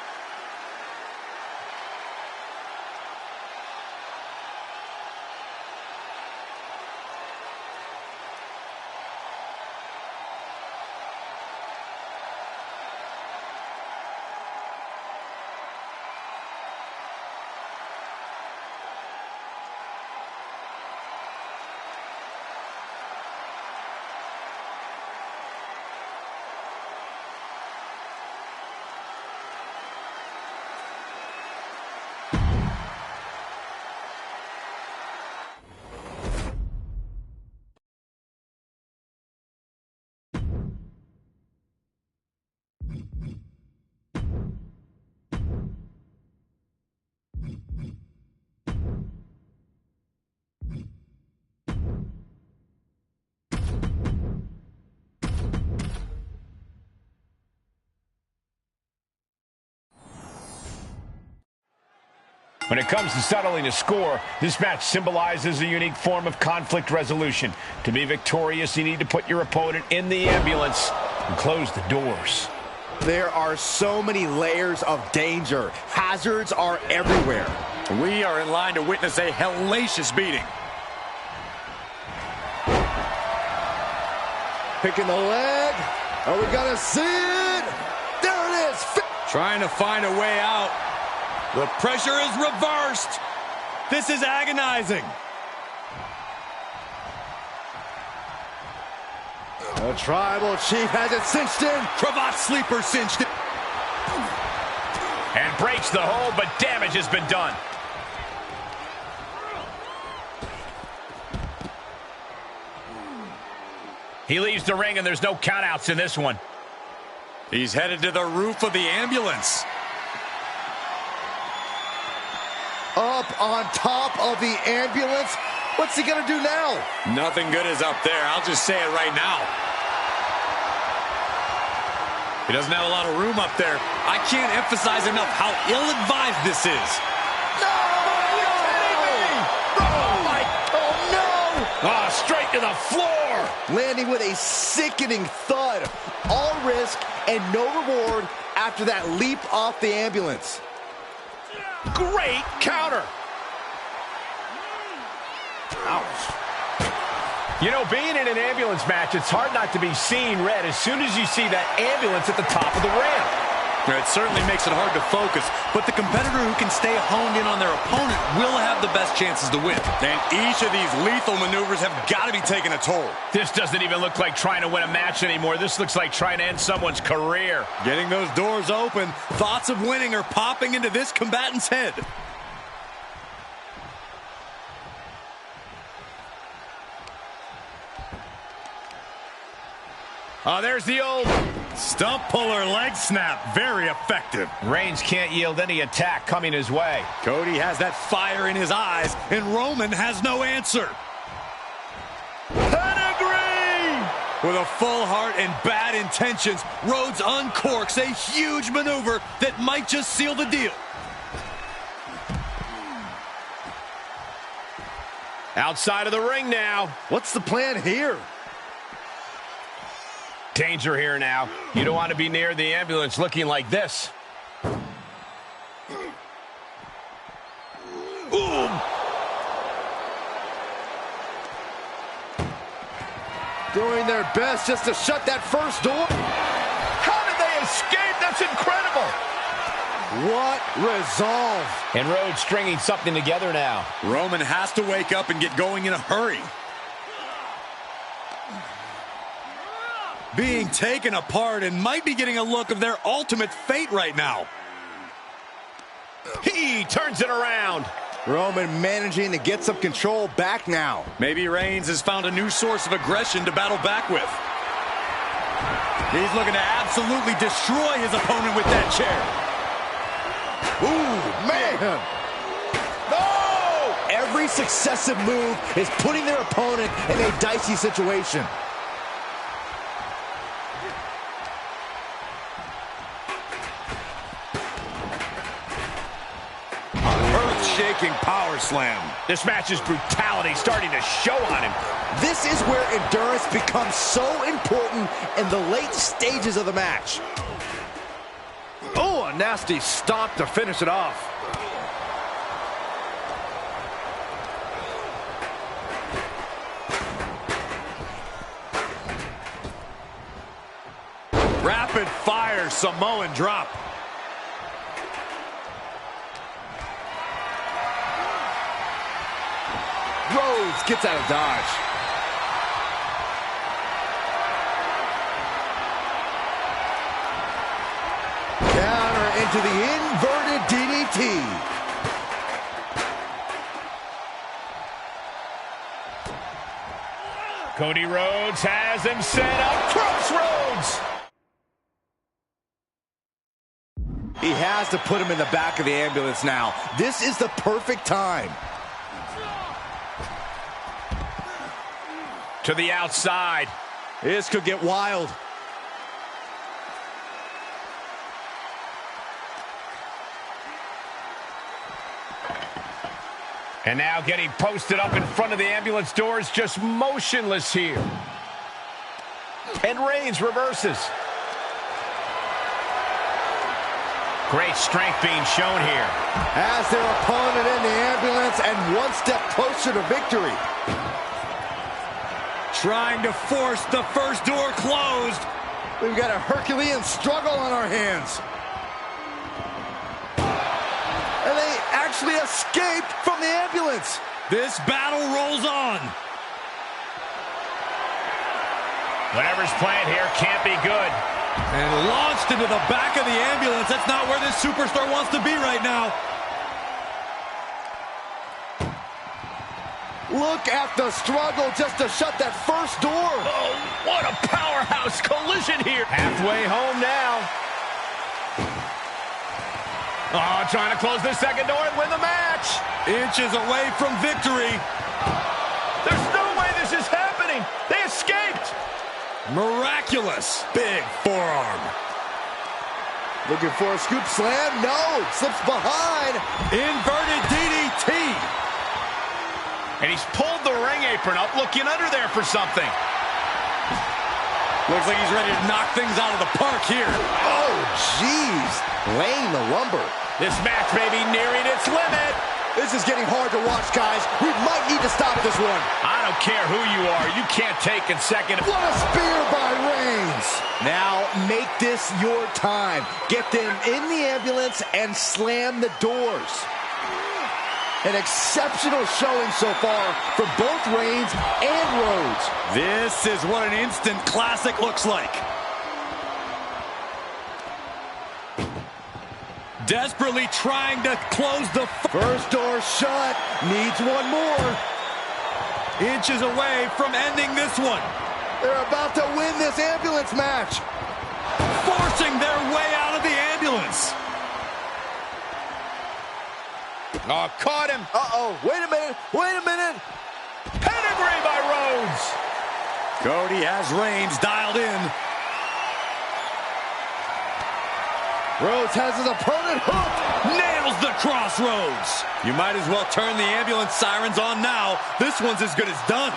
When it comes to settling a score, this match symbolizes a unique form of conflict resolution. To be victorious, you need to put your opponent in the ambulance and close the doors. There are so many layers of danger. Hazards are everywhere. We are in line to witness a hellacious beating. Picking the leg. Are we gonna see it? There it is. Trying to find a way out. The pressure is reversed. This is agonizing. The tribal chief has it cinched in. Cravat sleeper cinched in. And breaks the hold, but damage has been done. He leaves the ring, and there's no countouts in this one. He's headed to the roof of the ambulance. Up on top of the ambulance. What's he gonna do now? Nothing good is up there. I'll just say it right now. He doesn't have a lot of room up there. I can't emphasize enough how ill-advised this is. No! Oh, no! Oh, straight to the floor. Landing with a sickening thud. All risk and no reward after that leap off the ambulance. Great counter. Ouch. You know, being in an ambulance match, it's hard not to be seeing red as soon as you see that ambulance at the top of the ramp. It certainly makes it hard to focus, but the competitor who can stay honed in on their opponent will have the best chances to win. And each of these lethal maneuvers have got to be taking a toll. This doesn't even look like trying to win a match anymore. This looks like trying to end someone's career. Getting those doors open, thoughts of winning are popping into this combatant's head. Oh, there's the old stump puller leg snap. Very effective. Reigns can't yield any attack coming his way. Cody has that fire in his eyes, and Roman has no answer. Pedigree! With a full heart and bad intentions, Rhodes uncorks a huge maneuver that might just seal the deal. Outside of the ring now. What's the plan here? Danger here now. You don't want to be near the ambulance looking like this. Boom! Doing their best just to shut that first door. How did they escape? That's incredible. What resolve. And Rhodes stringing something together now. Roman has to wake up and get going in a hurry. Being taken apart and might be getting a look of their ultimate fate right now. He turns it around. Roman managing to get some control back now. Maybe Reigns has found a new source of aggression to battle back with. He's looking to absolutely destroy his opponent with that chair. Ooh, man. No! Every successive move is putting their opponent in a dicey situation. Shaking power slam. This match's brutality starting to show on him. This is where endurance becomes so important in the late stages of the match. Oh, a nasty stomp to finish it off. Rapid fire Samoan drop. Rhodes gets out of dodge. Counter into the inverted DDT. Cody Rhodes has him set up. Crossroads! He has to put him in the back of the ambulance now. This is the perfect time. To the outside. This could get wild. And now getting posted up in front of the ambulance doors, just motionless here. And Reigns reverses. Great strength being shown here. As their opponent in the ambulance and one step closer to victory. Trying to force the first door closed. We've got a Herculean struggle on our hands. And they actually escaped from the ambulance. This battle rolls on. Whatever's playing here can't be good. And launched into the back of the ambulance. That's not where this superstar wants to be right now. Look at the struggle just to shut that first door. Oh, what a powerhouse collision here. Halfway home now. Oh, trying to close the second door and win the match. Inches away from victory. There's no way this is happening. They escaped. Miraculous. Big forearm. Looking for a scoop slam. No, slips behind. Inverted DDT. And he's pulled the ring apron up, looking under there for something. Looks like he's ready to knock things out of the park here. Oh, jeez. Laying the lumber. This match may be nearing its limit. This is getting hard to watch, guys. We might need to stop this one. I don't care who you are. You can't take a second. What a spear by Reigns. Now make this your time. Get them in the ambulance and slam the doors. An exceptional showing so far from both Reigns and Rhodes. This is what an instant classic looks like. Desperately trying to close the first door shut. Needs one more. Inches away from ending this one. They're about to win this ambulance match. Forcing their way out of the ambulance. Oh, caught him. Uh-oh. Wait a minute. Wait a minute. Pedigree by Rhodes. Cody has Reigns dialed in. Rhodes has his opponent hooked. Nails the crossroads. You might as well turn the ambulance sirens on now. This one's as good as done.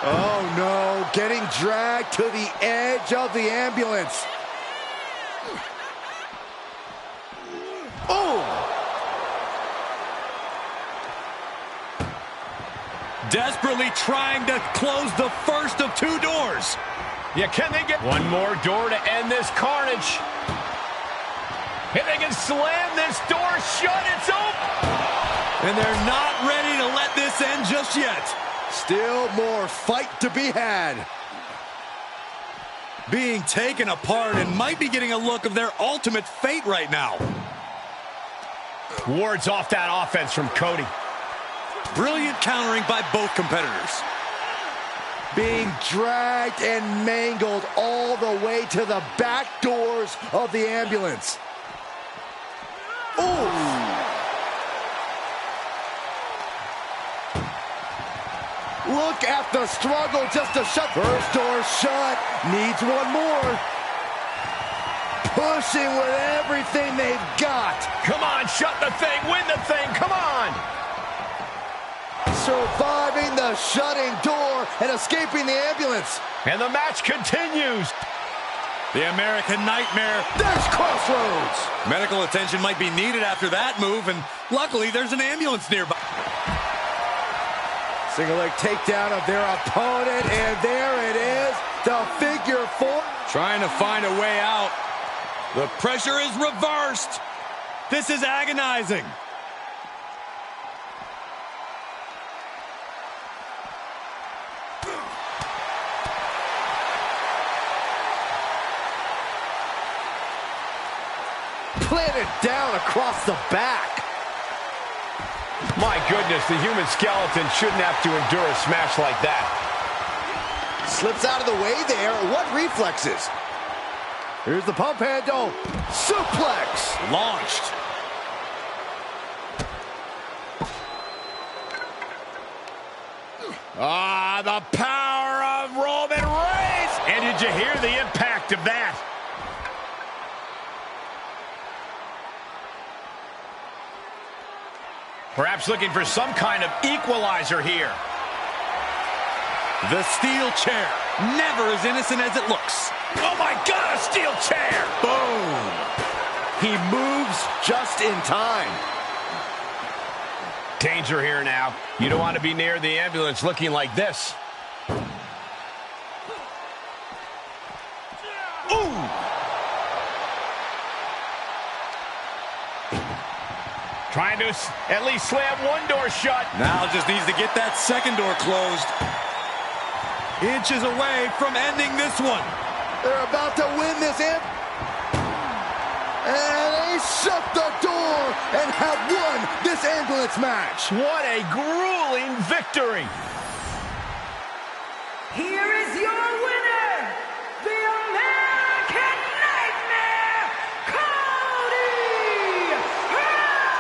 Oh, no. Getting dragged to the edge of the ambulance. Oh! Desperately trying to close the first of two doors. Yeah, can they get one more door to end this carnage? If they can slam this door shut, it's open. And they're not ready to let this end just yet. Still more fight to be had. Being taken apart and might be getting a look of their ultimate fate right now. Wards off that offense from Cody. Brilliant countering by both competitors. Being dragged and mangled all the way to the back doors of the ambulance. Ooh! Look at the struggle just to shut. First door shut. Needs one more. Pushing with everything they've got. Come on, shut the thing, win the thing, come on! Surviving the shutting door and escaping the ambulance. And the match continues. The American Nightmare. There's Crossroads. Medical attention might be needed after that move, and luckily there's an ambulance nearby. Single leg takedown of their opponent, and there it is, the figure four. Trying to find a way out. The pressure is reversed. This is agonizing. Planted down across the back. My goodness, the human skeleton shouldn't have to endure a smash like that. Slips out of the way there. What reflexes? Here's the pump handle. Suplex. Launched. Ah, the power of Roman Reigns. And did you hear the impact of that? Perhaps looking for some kind of equalizer here. The steel chair, never as innocent as it looks. Oh my God, a steel chair! Boom! He moves just in time. Danger here now. You don't want to be near the ambulance looking like this. Ooh! Trying to at least slam one door shut. Now just needs to get that second door closed. Inches away from ending this one. They're about to win this, and they shut the door and have won this ambulance match. What a grueling victory. Here is your winner, the American Nightmare, Cody Rhodes!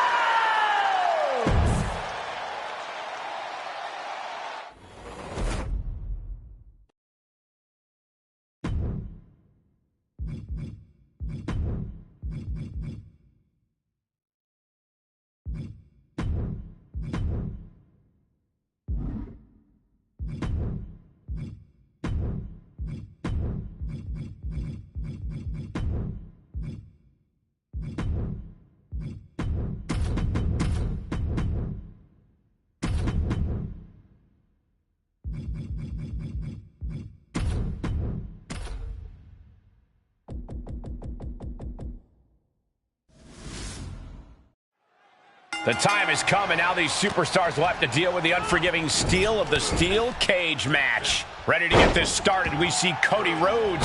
The time has come, and now these superstars will have to deal with the unforgiving steel of the steel cage match. Ready to get this started, we see Cody Rhodes,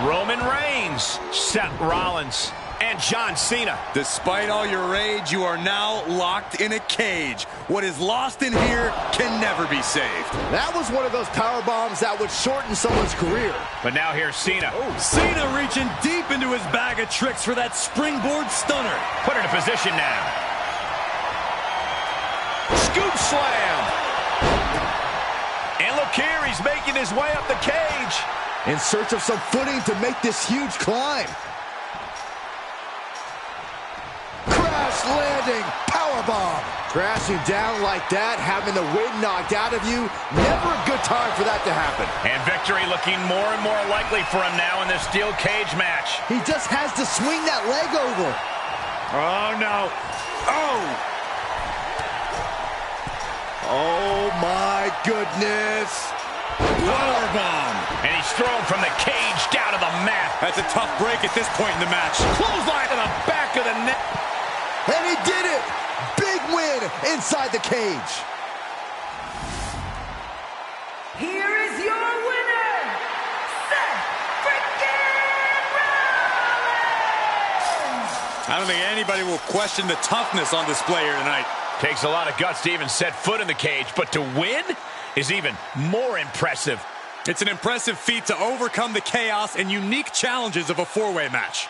Roman Reigns, Seth Rollins, and John Cena. Despite all your rage, you are now locked in a cage. What is lost in here can never be saved. That was one of those power bombs that would shorten someone's career. But now here's Cena. Cena reaching deep into his bag of tricks for that springboard stunner. Put in a position now. Scoop slam. And look here, he's making his way up the cage. In search of some footing to make this huge climb. Crash landing, powerbomb. Crashing down like that, having the wind knocked out of you, never a good time for that to happen. And victory looking more and more likely for him now in this steel cage match. He just has to swing that leg over. Oh, no. Oh! Oh, my goodness. Powerbomb. And he's thrown from the cage down to the mat. That's a tough break at this point in the match. Clothesline to the back of the neck. And he did it. Big win inside the cage. Here is your winner, Seth freaking Rollins! I don't think anybody will question the toughness on display here tonight. Takes a lot of guts to even set foot in the cage, but to win is even more impressive. It's an impressive feat to overcome the chaos and unique challenges of a four-way match.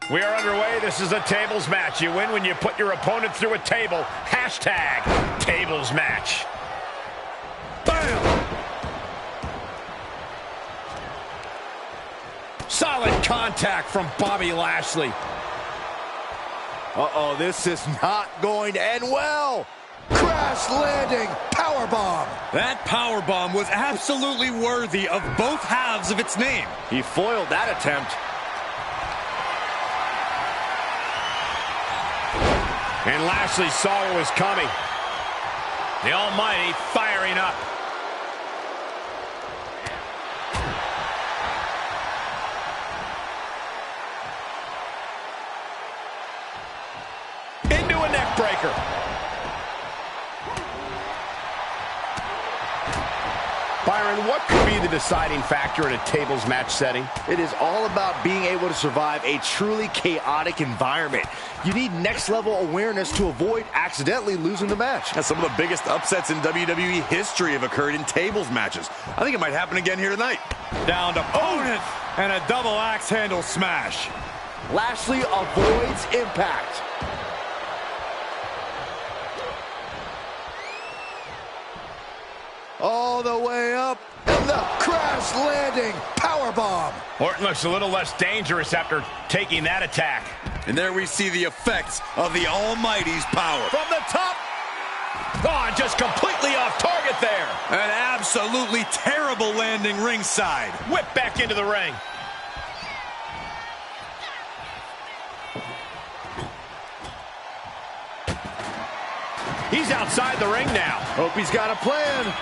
We are underway. This is a tables match. You win when you put your opponent through a table. Hashtag tables match. Bam! Solid contact from Bobby Lashley. Uh-oh, this is not going to end well. Crash landing powerbomb. That powerbomb was absolutely worthy of both halves of its name. He foiled that attempt. And Lashley saw what was coming. The Almighty firing up. Into a neck breaker. Byron, what could be the deciding factor in a tables match setting? It is all about being able to survive a truly chaotic environment. You need next-level awareness to avoid accidentally losing the match. Some of the biggest upsets in WWE history have occurred in tables matches. I think it might happen again here tonight. Down to opponent and a double axe handle smash. Lashley avoids impact. All the way up, and the crash landing powerbomb. Orton looks a little less dangerous after taking that attack. And there we see the effects of the Almighty's power. From the top. Oh, just completely off target there. An absolutely terrible landing ringside. Whip back into the ring. He's outside the ring now. Hope he's got a plan.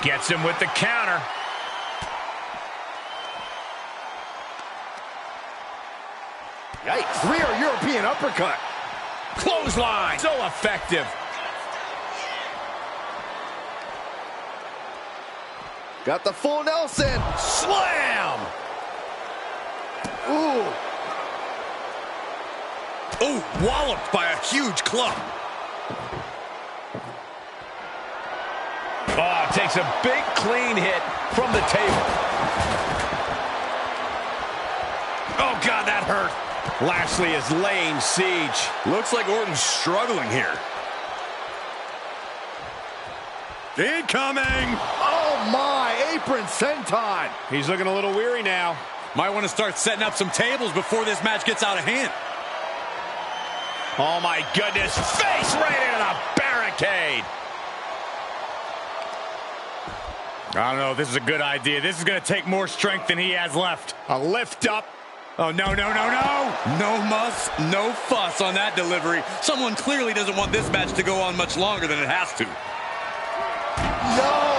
Gets him with the counter. Yikes, rear European uppercut. Clothesline. So effective. Got the full Nelson. Slam. Ooh. Oh, walloped by a huge club. Oh, takes a big clean hit from the table. Oh, God, that hurt. Lashley is laying siege. Looks like Orton's struggling here. Incoming! Oh, my, apron senton. He's looking a little weary now. Might want to start setting up some tables before this match gets out of hand. Oh, my goodness. Face right into the barricade. I don't know if this is a good idea. This is going to take more strength than he has left. A lift up. Oh, no, no, no, no. No muss, no fuss on that delivery. Someone clearly doesn't want this match to go on much longer than it has to. No!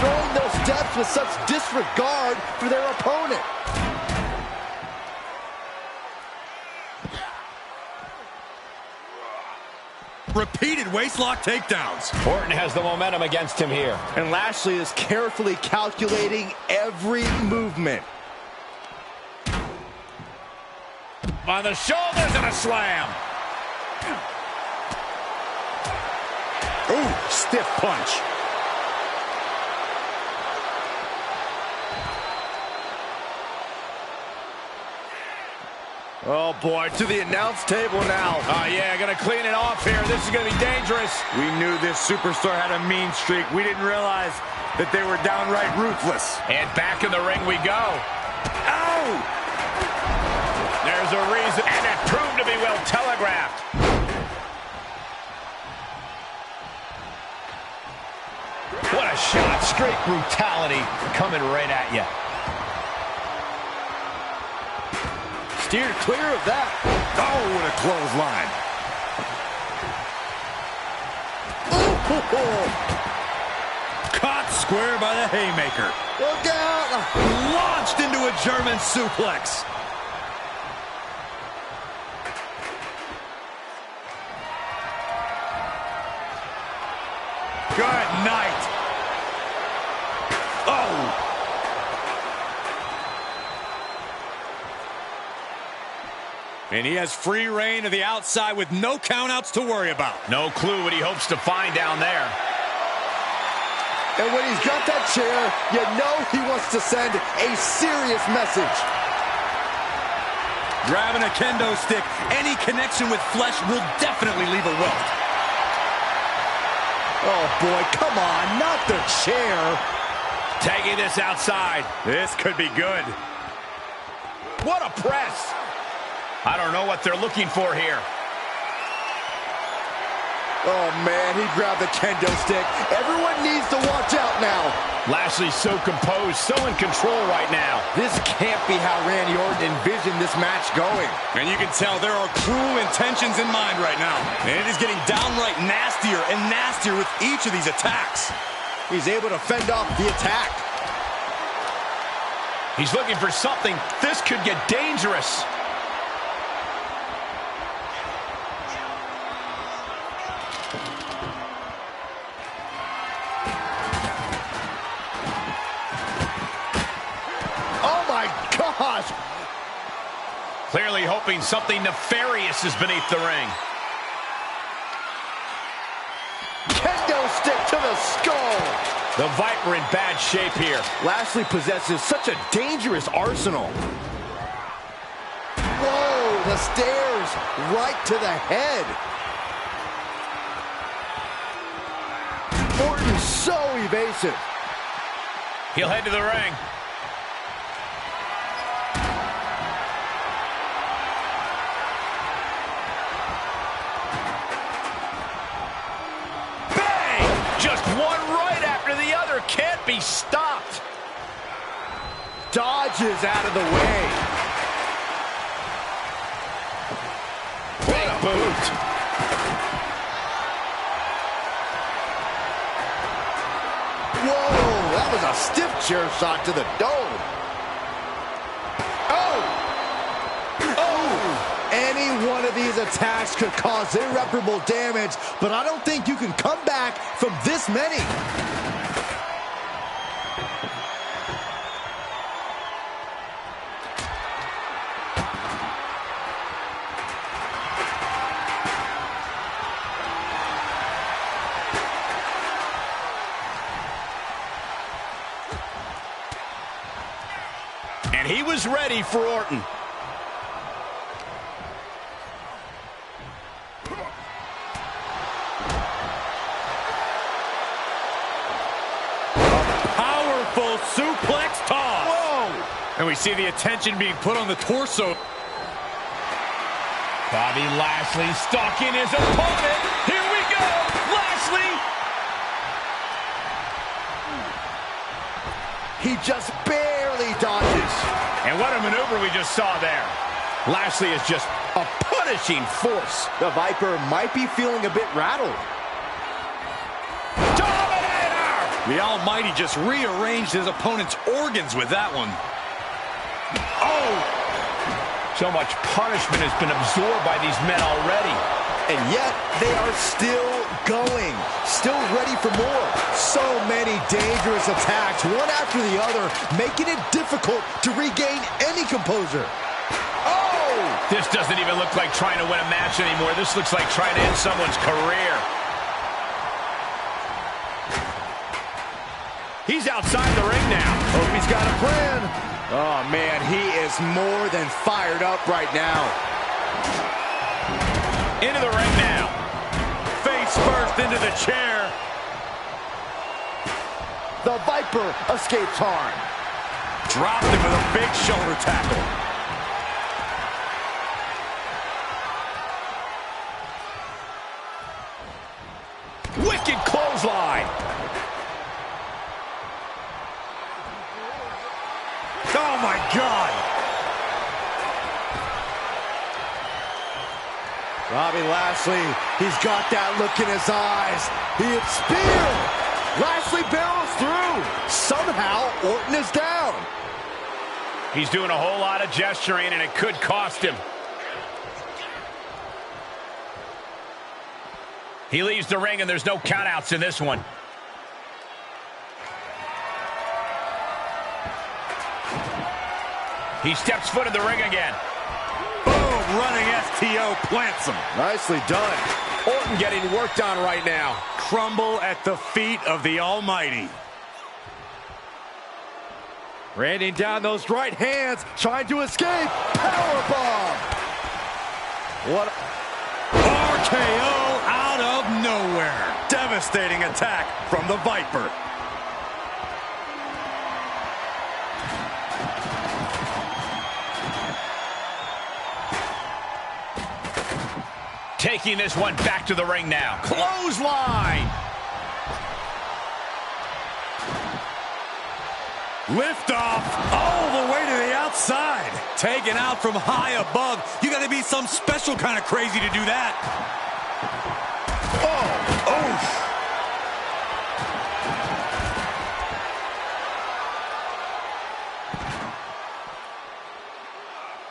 Throwing those steps with such disregard for their opponent. Repeated waistlock takedowns. Orton has the momentum against him here. And Lashley is carefully calculating every movement. On the shoulders and a slam. Ooh, stiff punch. Oh, boy, to the announce table now. Oh, yeah, gonna clean it off here. This is gonna be dangerous. We knew this superstar had a mean streak. We didn't realize that they were downright ruthless. And back in the ring we go. Ow! There's a reason, and it proved to be well telegraphed. What a shot. Straight brutality coming right at you. Steered clear of that. Oh, what a clothesline. Ooh. Caught square by the haymaker. Look out. Launched into a German suplex. Good night. Oh. And he has free reign to the outside with no countouts to worry about. No clue what he hopes to find down there. And when he's got that chair, you know he wants to send a serious message. Grabbing a kendo stick, any connection with flesh will definitely leave a welt. Oh boy, come on, not the chair. Taking this outside. This could be good. What a press. I don't know what they're looking for here. Oh man, he grabbed the kendo stick. Everyone needs to watch out now. Lashley's so composed, so in control right now. This can't be how Randy Orton envisioned this match going. And you can tell there are cruel intentions in mind right now. And it is getting downright nastier and nastier with each of these attacks. He's able to fend off the attack. He's looking for something. This could get dangerous. Gosh. Clearly hoping something nefarious is beneath the ring. Kendo stick to the skull. The Viper in bad shape here. Lashley possesses such a dangerous arsenal. Whoa, the stairs right to the head. Orton's so evasive. He'll head to the ring. Just one right after the other. Can't be stopped. Dodges out of the way. What a boot. Whoa, that was a stiff chair shot to the dome. Any one of these attacks could cause irreparable damage, but I don't think you can come back from this many. And he was ready for Orton. Suplex toss. Whoa! And we see the attention being put on the torso. Bobby Lashley stalking his opponent. Here we go. Lashley. He just barely dodges. And what a maneuver we just saw there. Lashley is just a punishing force. The Viper might be feeling a bit rattled. The Almighty just rearranged his opponent's organs with that one. Oh! So much punishment has been absorbed by these men already. And yet, they are still going. Still ready for more. So many dangerous attacks, one after the other, making it difficult to regain any composure. Oh! This doesn't even look like trying to win a match anymore. This looks like trying to end someone's career. He's outside the ring now. Hope he's got a plan. Oh, man, he is more than fired up right now. Into the ring now. Face first into the chair. The Viper escapes harm. Dropped him with a big shoulder tackle. Wicked clothesline. Oh, my God. Bobby Lashley, he's got that look in his eyes. He hit spear. Lashley barrels through. Somehow, Orton is down. He's doing a whole lot of gesturing, and it could cost him. He leaves the ring, and there's no countouts in this one. He steps foot in the ring again. Boom, running STO plants him. Nicely done. Orton getting worked on right now. Crumble at the feet of the Almighty. Raining down those right hands, trying to escape. Powerbomb. What? RKO out of nowhere. Devastating attack from the Viper. Taking this one back to the ring now. Clothesline. Lift off all the way to the outside. Taken out from high above. You got to be some special kind of crazy to do that.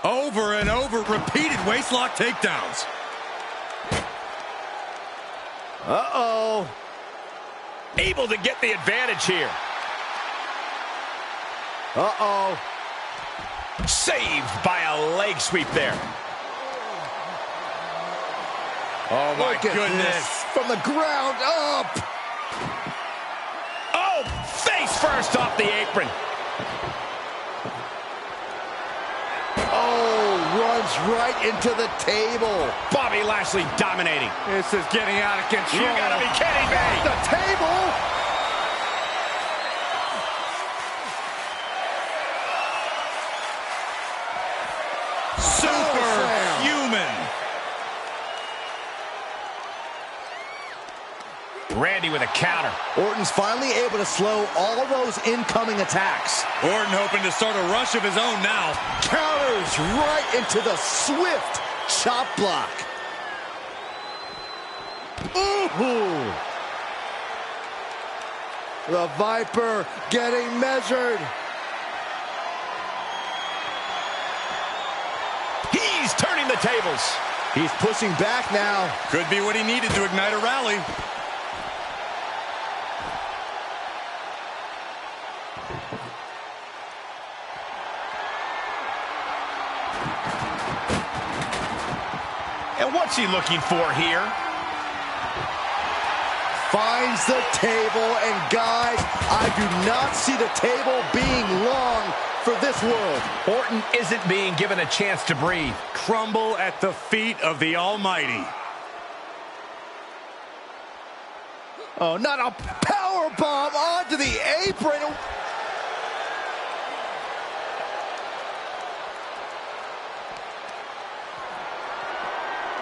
Over and over, repeated waistlock takedowns. Uh-oh. Able to get the advantage here. Uh-oh. Saved by a leg sweep there. Oh, my Look at goodness. this. From the ground up. Oh, face first off the apron. Oh, runs right into the table. Bobby Lashley dominating. This is getting out of control. You gotta be kidding me. The table. Superhuman. Randy with a counter. Orton's finally able to slow all those incoming attacks. Orton hoping to start a rush of his own now. Counters right into the swift chop block. Ooh. The Viper getting measured. He's turning the tables. He's pushing back now. Could be what he needed to ignite a rally. And what's he looking for here? Finds the table, and guys, I do not see the table being long for this world. Orton isn't being given a chance to breathe. Crumble at the feet of the Almighty. Oh, not a power bomb onto the apron.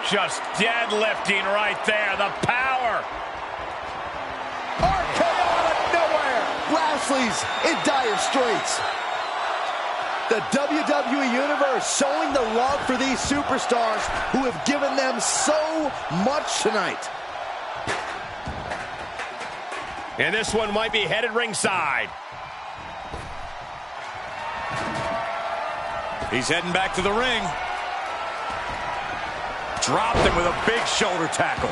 Just deadlifting right there. The power. RKO out of nowhere. Lashley's in dire straits. The WWE Universe showing the love for these superstars who have given them so much tonight. And this one might be headed ringside. He's heading back to the ring. Dropped him with a big shoulder tackle.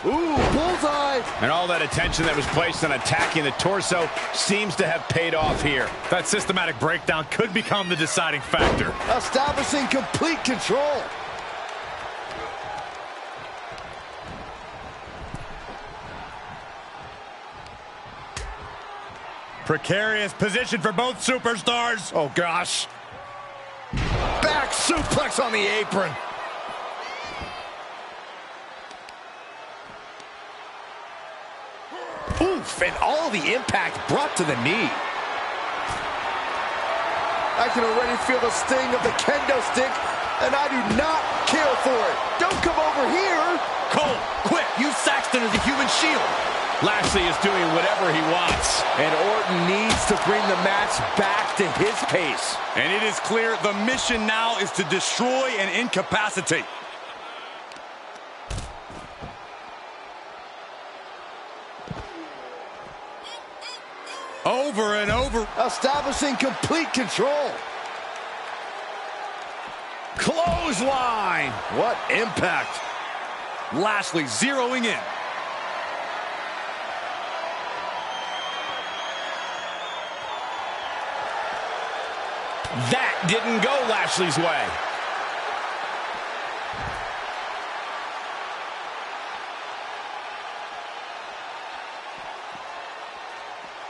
Ooh, bullseye. And all that attention that was placed on attacking the torso seems to have paid off here. That systematic breakdown could become the deciding factor. Establishing complete control. Precarious position for both superstars. Oh, gosh. Back suplex on the apron. Oof, and all the impact brought to the knee. I can already feel the sting of the kendo stick, and I do not care for it. Don't come over here. Cole, quick, use Saxton as a human shield. Lashley is doing whatever he wants. And Orton needs to bring the match back to his pace. And it is clear the mission now is to destroy and incapacitate. Over and over. Establishing complete control. Clothesline. What impact. Lashley zeroing in. That didn't go Lashley's way.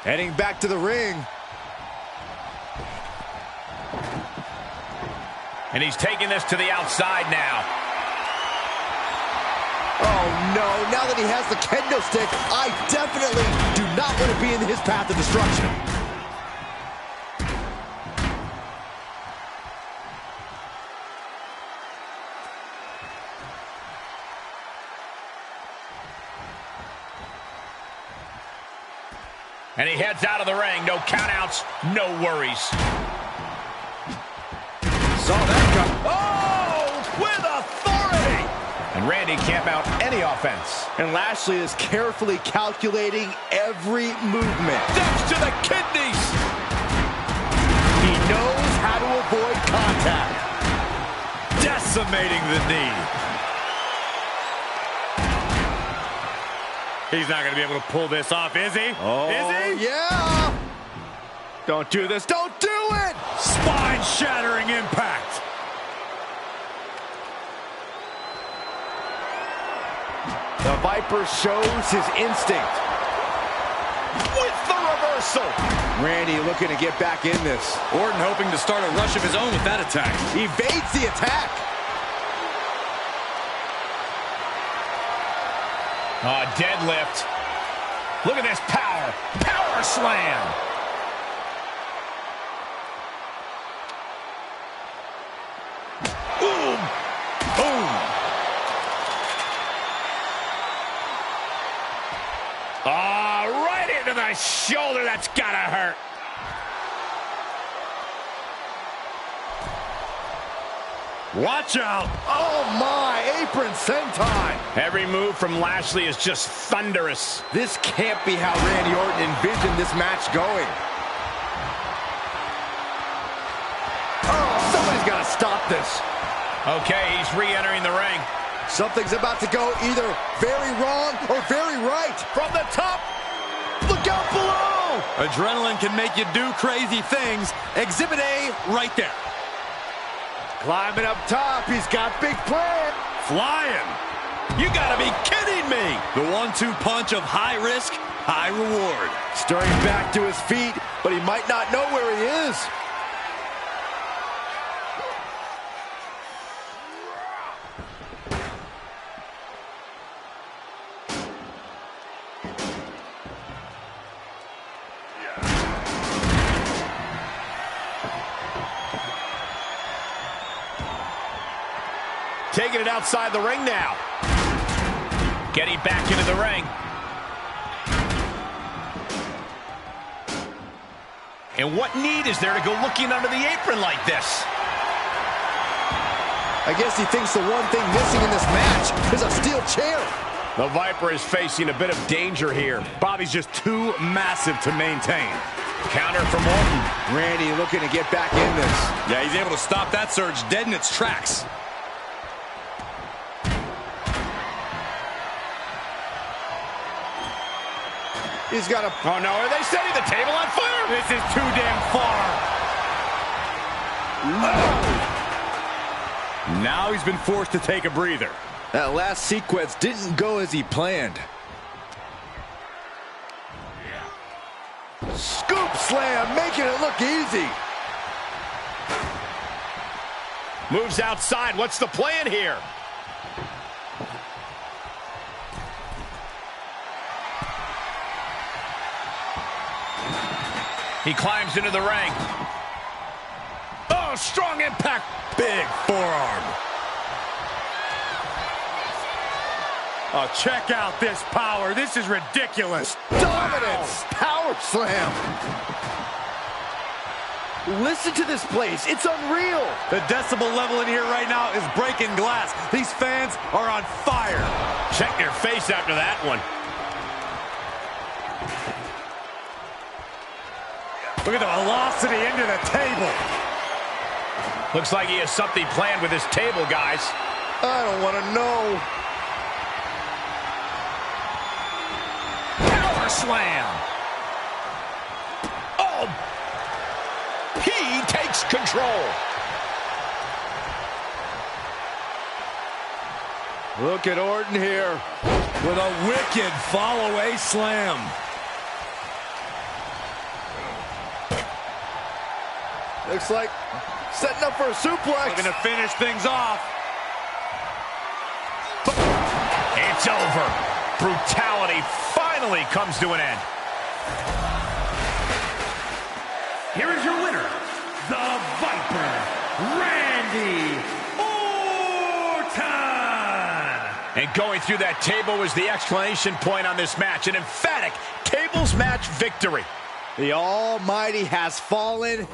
Heading back to the ring. And he's taking this to the outside now. Oh, no. Now that he has the kendo stick, I definitely do not want to be in his path of destruction. And he heads out of the ring. No countouts, no worries. Saw that come. Oh, with authority. And Randy can't mount any offense. And Lashley is carefully calculating every movement. Steps to the kidneys. He knows how to avoid contact. Decimating the knee. He's not going to be able to pull this off, is he? Oh, is he? Yeah. Don't do this. Don't do it. Spine-shattering impact. The Viper shows his instinct. With the reversal. Randy looking to get back in this. Orton hoping to start a rush of his own with that attack. Evades the attack. Deadlift. Look at this power. Power slam. Boom. Boom. Right into the shoulder. That's gotta hurt. Watch out. Oh, my. Apron senton. Every move from Lashley is just thunderous. This can't be how Randy Orton envisioned this match going. Oh, somebody's got to stop this. Okay, he's re-entering the ring. Something's about to go either very wrong or very right. From the top, look out below. Adrenaline can make you do crazy things. Exhibit A right there. Climbing up top, he's got big plan. Flying. You gotta be kidding me. The 1-2 punch of high risk, high reward. Stirring back to his feet, but he might not know where he is. Taking it outside the ring now. Getting back into the ring. And what need is there to go looking under the apron like this? I guess he thinks the one thing missing in this match is a steel chair. The Viper is facing a bit of danger here. Bobby's just too massive to maintain. Counter from Orton. Randy looking to get back in this. Yeah, he's able to stop that surge dead in its tracks. He's got a... Oh, no. Are they setting the table on fire? This is too damn far. Now he's been forced to take a breather. That last sequence didn't go as he planned. Scoop slam, making it look easy. Moves outside. What's the plan here? He climbs into the ring. Oh, strong impact. Big forearm. Oh, check out this power. This is ridiculous. Dominance. Power slam. Listen to this place. It's unreal. The decibel level in here right now is breaking glass. These fans are on fire. Check your face after that one. Look at the velocity into the table. Looks like he has something planned with his table, guys. I don't want to know. Power slam. Oh. He takes control. Look at Orton here. With a wicked fall-away slam. Looks like setting up for a suplex. Looking to finish things off. It's over. Brutality finally comes to an end. Here is your winner, the Viper, Randy Orton. And going through that table was the exclamation point on this match. An emphatic tables match victory. The Almighty has fallen.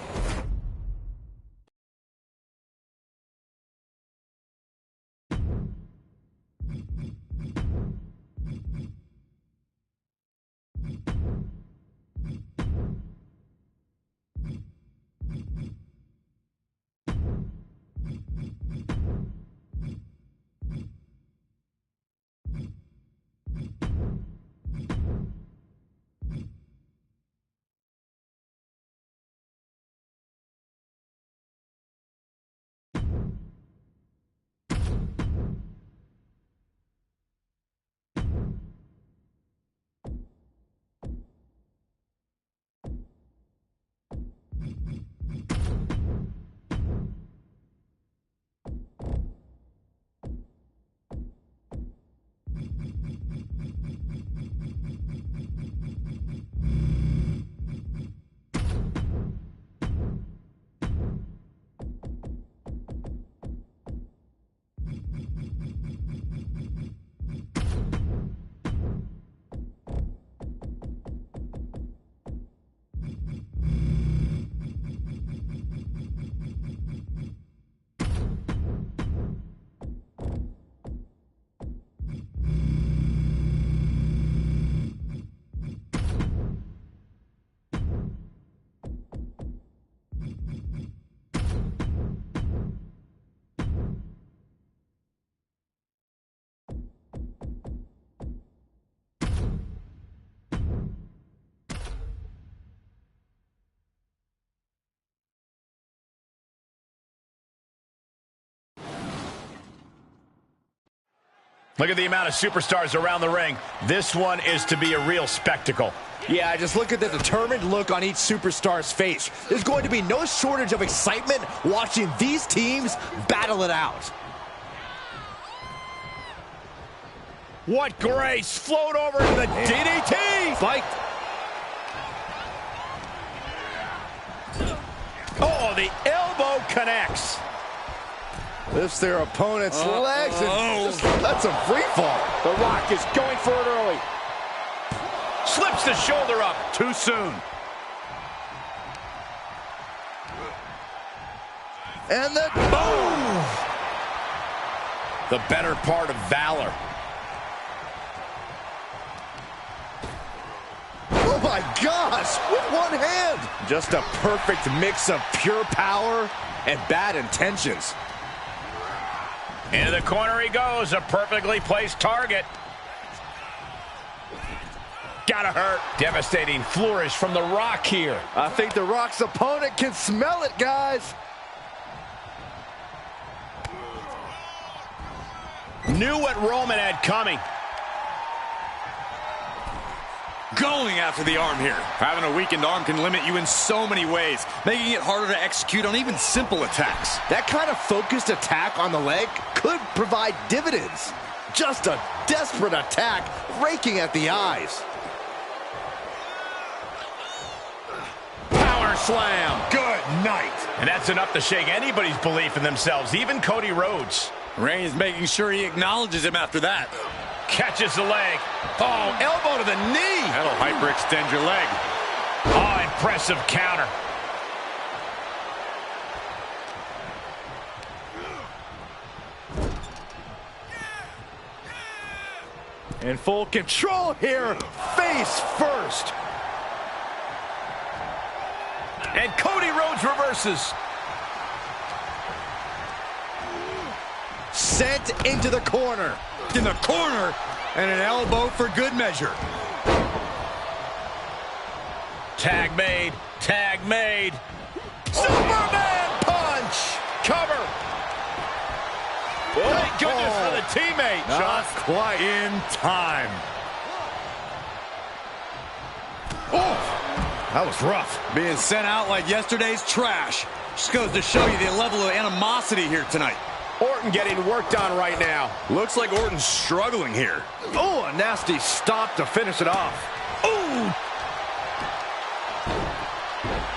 Look at the amount of superstars around the ring. This one is to be a real spectacle. Yeah, just look at the determined look on each superstar's face. There's going to be no shortage of excitement watching these teams battle it out. What grace! Float over to the DDT! Fight. Oh, the elbow connects. Lifts their opponent's legs and just lets them free fall. The Rock is going for it early. Slips the shoulder up. Too soon. And then boom! The better part of valor. Oh my gosh, with one hand. Just a perfect mix of pure power and bad intentions. Into the corner he goes, a perfectly placed target. Gotta hurt. Devastating flourish from The Rock here. I think The Rock's opponent can smell it, guys. Knew what Roman had coming. Going after the arm here. Having a weakened arm can limit you in so many ways, making it harder to execute on even simple attacks. That kind of focused attack on the leg could provide dividends. Just a desperate attack, raking at the eyes. Power slam. Good night. And that's enough to shake anybody's belief in themselves, even Cody Rhodes. Reigns making sure he acknowledges him after that. Catches the leg. Oh, elbow to the knee. That'll hyperextend your leg. Oh, impressive counter. In full control here, face first. And Cody Rhodes reverses. Sent into the corner. In the corner, and an elbow for good measure. Tag made. Tag made. Superman punch. Cover. Thank goodness for the teammate. Not quite in time. Oh, That was rough. being sent out like yesterday's trash. Just goes to show you the level of animosity here tonight. Orton getting worked on right now. Looks like Orton's struggling here. Oh, a nasty stop to finish it off. Ooh!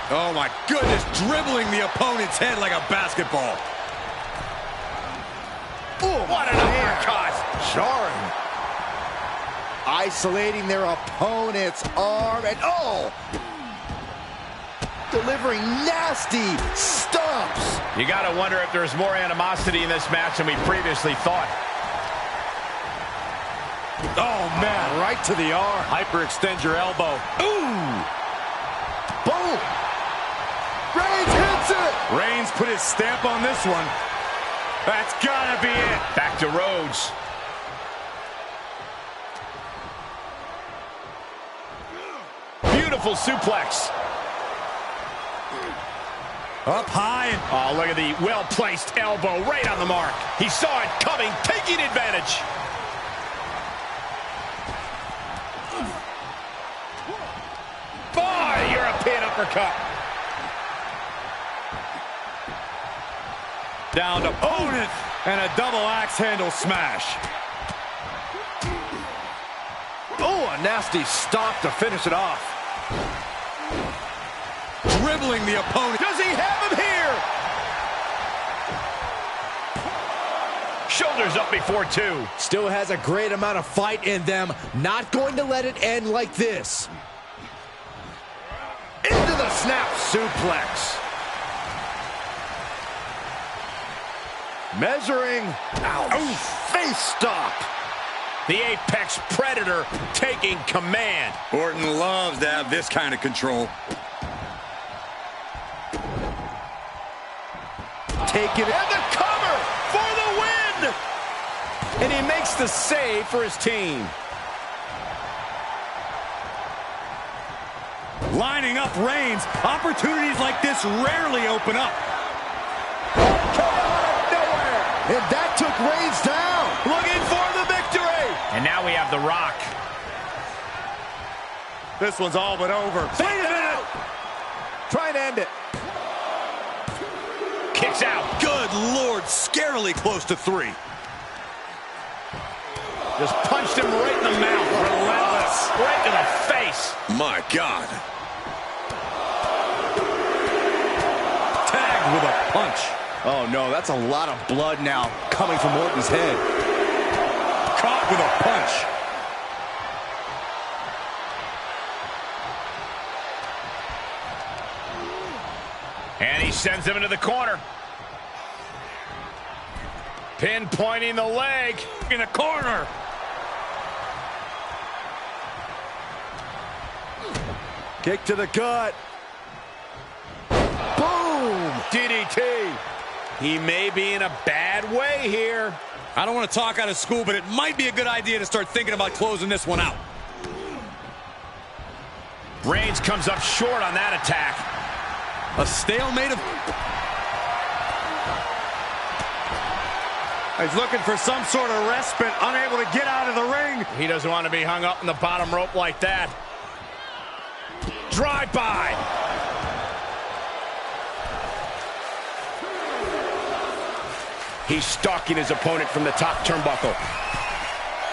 Oh my goodness, dribbling the opponent's head like a basketball. Oh, What an uppercut! jarring. Isolating their opponent's arm and delivering nasty stomps. You got to wonder if there's more animosity in this match than we previously thought. Oh man, right to the arm. Hyperextend your elbow. Ooh! Boom! Reigns hits it! Reigns put his stamp on this one. That's gotta be it. Back to Rhodes. Beautiful suplex. Up high. Oh, look at the well-placed elbow right on the mark. He saw it coming, taking advantage. Oh, European uppercut. Down to opponent and a double axe handle smash. Oh, a nasty stop to finish it off. Dribbling the opponent. Does he have him here? Shoulders up before two. Still has a great amount of fight in them. Not going to let it end like this. Into the snap suplex. Measuring. Ouch. Face stop. The Apex Predator taking command. Orton loves to have this kind of control. Taking it. And the cover for the win. And he makes the save for his team. Lining up Reigns. Opportunities like this rarely open up. And that took Reigns down. Looking for the victory. And now we have The Rock. This one's all but over. Wait a minute. Try and end it. Kicks out. Good Lord, scarily close to 3. Just punched him right in the mouth. Relentless. Right to the face. My God. Tagged with a punch. Oh, no, that's a lot of blood now coming from Orton's head. Caught with a punch. And he sends him into the corner. Pinpointing the leg. In the corner. Kick to the gut. Boom! DDT. He may be in a bad way here. I don't want to talk out of school, but it might be a good idea to start thinking about closing this one out. Reigns comes up short on that attack. A stalemate of... He's looking for some sort of respite, unable to get out of the ring. He doesn't want to be hung up in the bottom rope like that. Drive by. He's stalking his opponent from the top turnbuckle.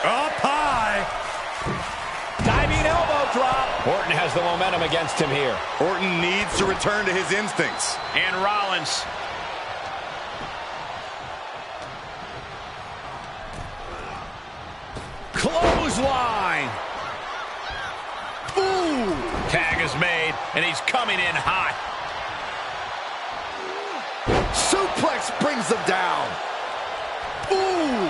Up high. Diving elbow drop. Orton has the momentum against him here. Orton needs to return to his instincts. And Rollins. Clothesline. Ooh. Tag is made, and he's coming in hot. Suplex brings them down. Ooh.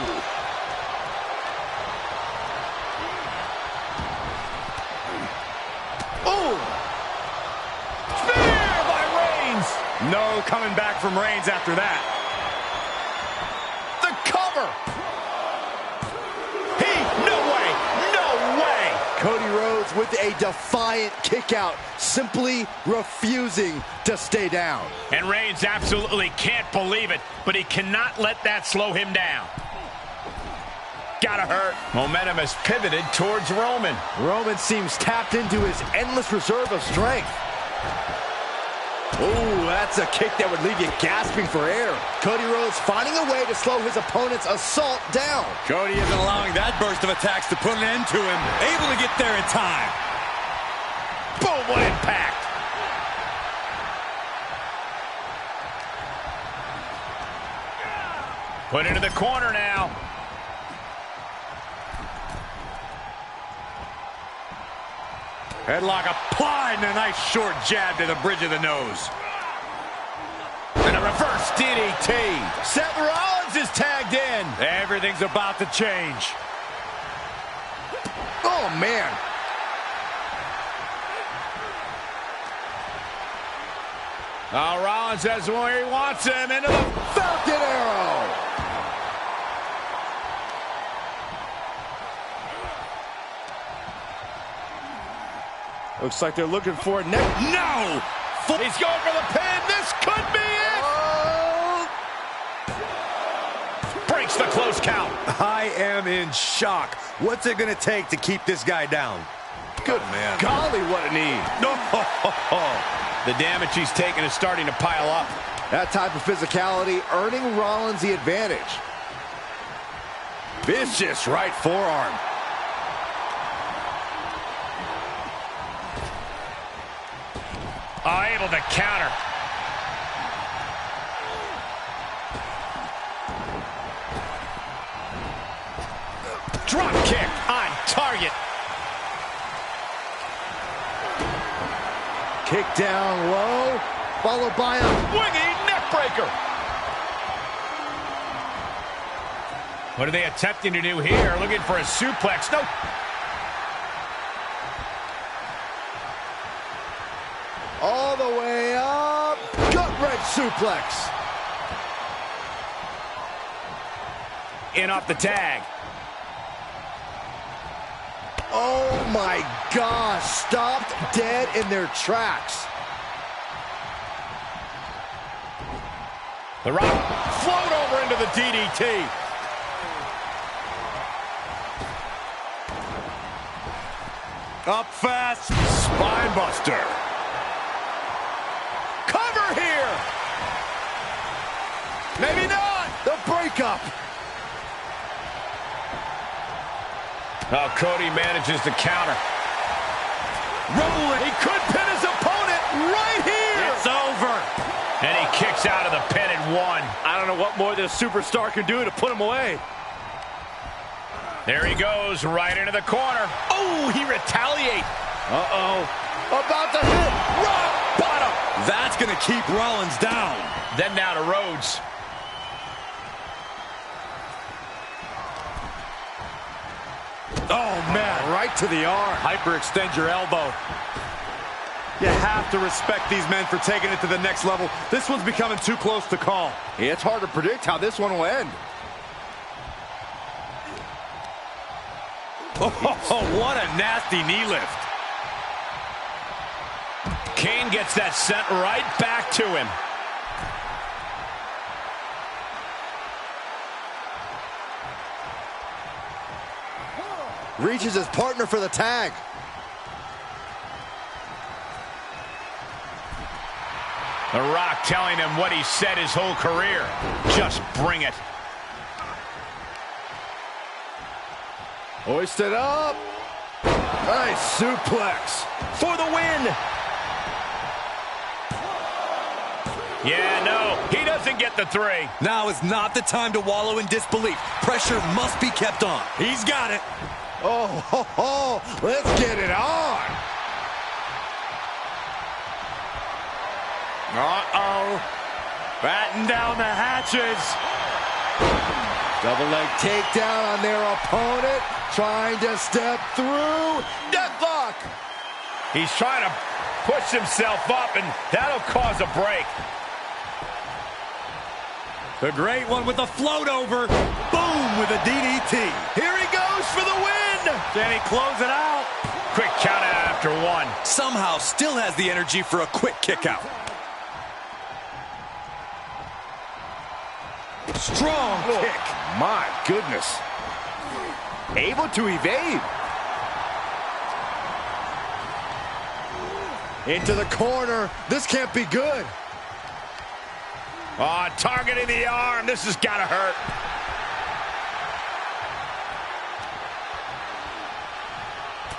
Ooh. Spear by Reigns. No coming back from Reigns after that. The cover. No way. No way. Cody Rhodes with a defiant kick out, simply refusing to stay down. And Reigns absolutely can't believe it, but he cannot let that slow him down. Gotta hurt. Momentum has pivoted towards Roman. Roman seems tapped into his endless reserve of strength. Oh, that's a kick that would leave you gasping for air. Cody Rhodes finding a way to slow his opponent's assault down. Cody isn't allowing that burst of attacks to put an end to him. Able to get there in time. Boom, what impact. Put into the corner now. Headlock applied and a nice short jab to the bridge of the nose. And a reverse DDT. Seth Rollins is tagged in. Everything's about to change. Oh, man. Now Rollins has him where he wants him. Into the Falcon Arrow. Looks like they're looking for it next. No! He's going for the pin. This could be it. Oh. Breaks the close count. I am in shock. What's it going to take to keep this guy down? Good man. golly, what a knee. No! The damage he's taken is starting to pile up. That type of physicality earning Rollins the advantage. Vicious right forearm. Able to counter. Drop kick on target. Kick down low, followed by a Swinging neckbreaker. What are they attempting to do here? Looking for a suplex. No. all the way up. Gut-wrench suplex. In off the tag. Oh my gosh, stopped dead in their tracks. The Rock float over into the DDT. Up fast. Spine buster. Cover here. Maybe not. The breakup. Oh, Cody manages to counter. Rolling. He could pin his opponent right here. It's over. And he kicks out of the pin at one. I don't know what more this superstar can do to put him away. There he goes, right into the corner. Oh, he retaliates. Uh-oh. About to hit. Rock bottom. That's going to keep Rollins down. Then down to Rhodes. Oh, man. Right to the arm. Hyperextend your elbow. You have to respect these men for taking it to the next level. This one's becoming too close to call. It's hard to predict how this one will end. Oh, what a nasty knee lift. Kane gets that sent right back to him. Reaches his partner for the tag. The Rock telling him what he said his whole career. Just bring it. Hoisted up. Nice suplex. For the win. Yeah, no, he doesn't get the three. Now is not the time to wallow in disbelief. Pressure must be kept on. He's got it. Oh, ho, ho. Let's get it on. Uh-oh. Batten down the hatches. Double leg takedown on their opponent. Trying to step through. Deathlock. He's trying to push himself up, and that'll cause a break. The great one with the float over. Boom with a DDT. Here he goes for the win. Can he close it out? Quick count out after one. Somehow still has the energy for a quick kick out. Strong kick. My goodness. Able to evade. Into the corner. This can't be good. Oh, targeting the arm. This has got to hurt.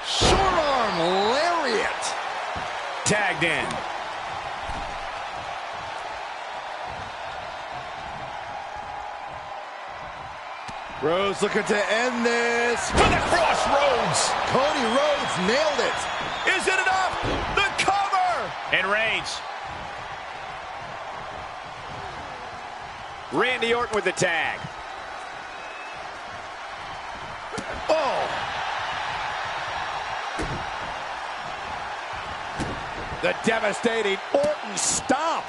Short arm lariat. Tagged in. Rhodes looking to end this. For the crossroads. Cody Rhodes nailed it. Is it enough? The cover. And Reigns. Randy Orton with the tag. Oh. The devastating Orton stomp.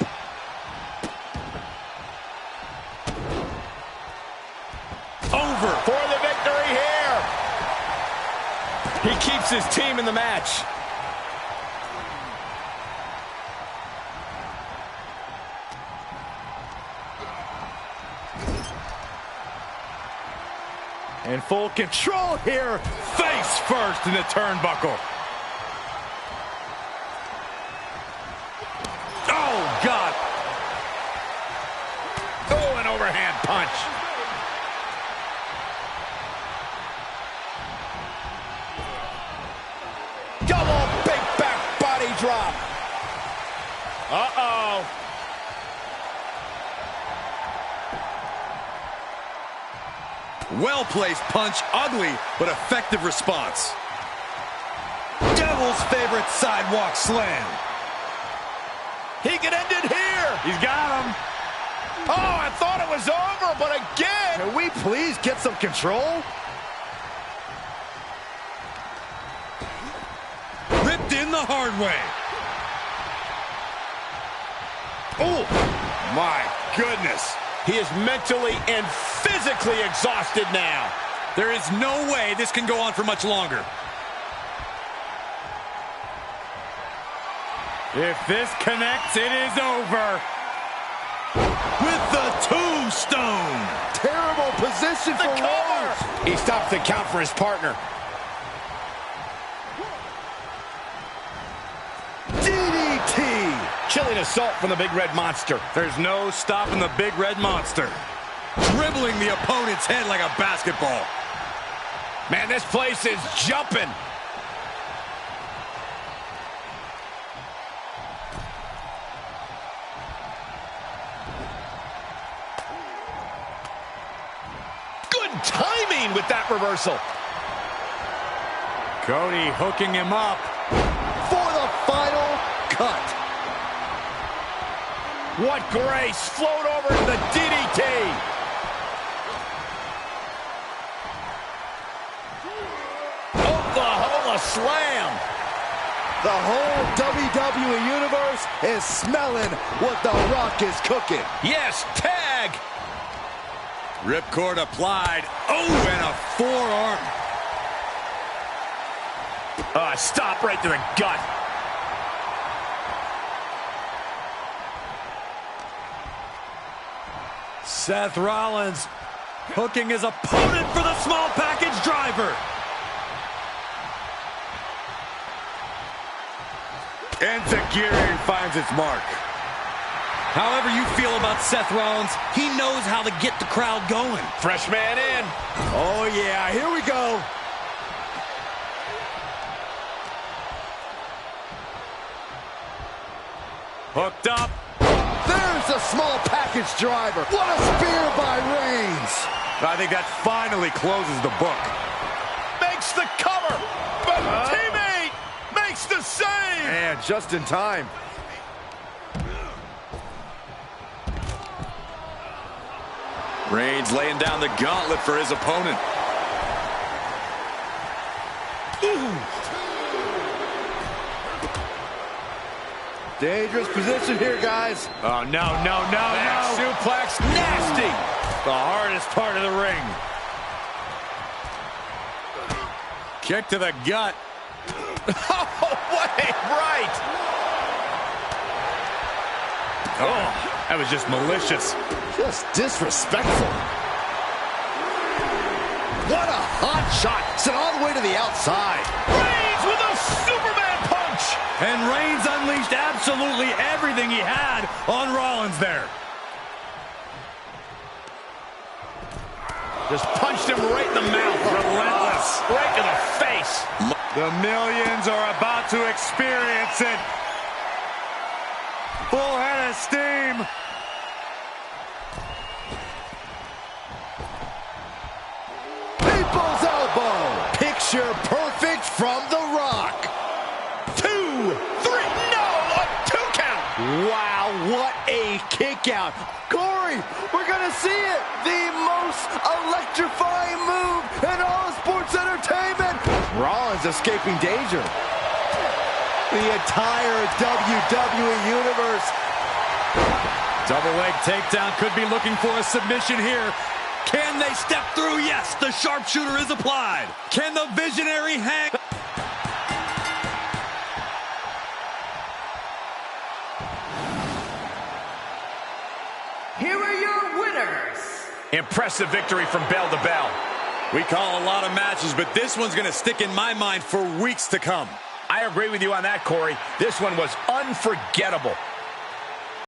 Over for the victory here. He keeps his team in the match. In full control here. Face first in the turnbuckle. Oh, God. Oh, an overhand punch. Double big back body drop. Uh-oh. Well-placed punch, ugly, but effective response. Devil's favorite sidewalk slam. He can end it here. He's got him. Oh, I thought it was over, but again. Can we please get some control? Ripped in the hard way. Oh, my goodness. He is mentally and physically exhausted now. There is no way this can go on for much longer. If this connects, it is over. With the tombstone. Terrible position for Rhodes. He stops the count for his partner. DDT. Chilling assault from the Big Red Monster. There's no stopping the Big Red Monster. Dribbling the opponent's head like a basketball. Man, this place is jumping. Good timing with that reversal. Cody hooking him up. For the final cut. What grace. Float over to the DDT. Oklahoma slam. The whole WWE Universe is smelling what The Rock is cooking. Yes, tag. Ripcord applied. Oh, and a forearm. Stop right to the gut. Seth Rollins hooking his opponent for the small package driver. Enziguri finds its mark. However you feel about Seth Rollins, he knows how to get the crowd going. Fresh man in. Oh, yeah, here we go. Hooked up. There's a small package driver. What a spear by Reigns. I think that finally closes the book. Makes the cover. But teammate makes the save. And just in time. Reigns laying down the gauntlet for his opponent. Dangerous position here, guys. Oh, no. Back suplex. Nasty. The hardest part of the ring. Kick to the gut. Oh, what a right. Oh, that was just malicious. Just disrespectful. What a hot shot. Sent all the way to the outside. Reigns with a Superman punch. And Reigns unleashed absolutely everything he had on Rollins there. Just punched him right in the mouth. Relentless. Right to the face. The millions are about to experience it. Full head of steam. People's elbow. Picture perfect from The Rock. 2, 3. No, a 2 count. Wow, what a kick out. Corey, we're going to see it. The most electrifying move in all sports entertainment. Rollins escaping danger. The entire WWE Universe. Double leg takedown, could be looking for a submission here. Can they step through? Yes, the sharpshooter is applied. Can the visionary hang? Here are your winners. Impressive victory from bell to bell. We call a lot of matches, but this one's going to stick in my mind for weeks to come. I agree with you on that, Corey. This one was unforgettable.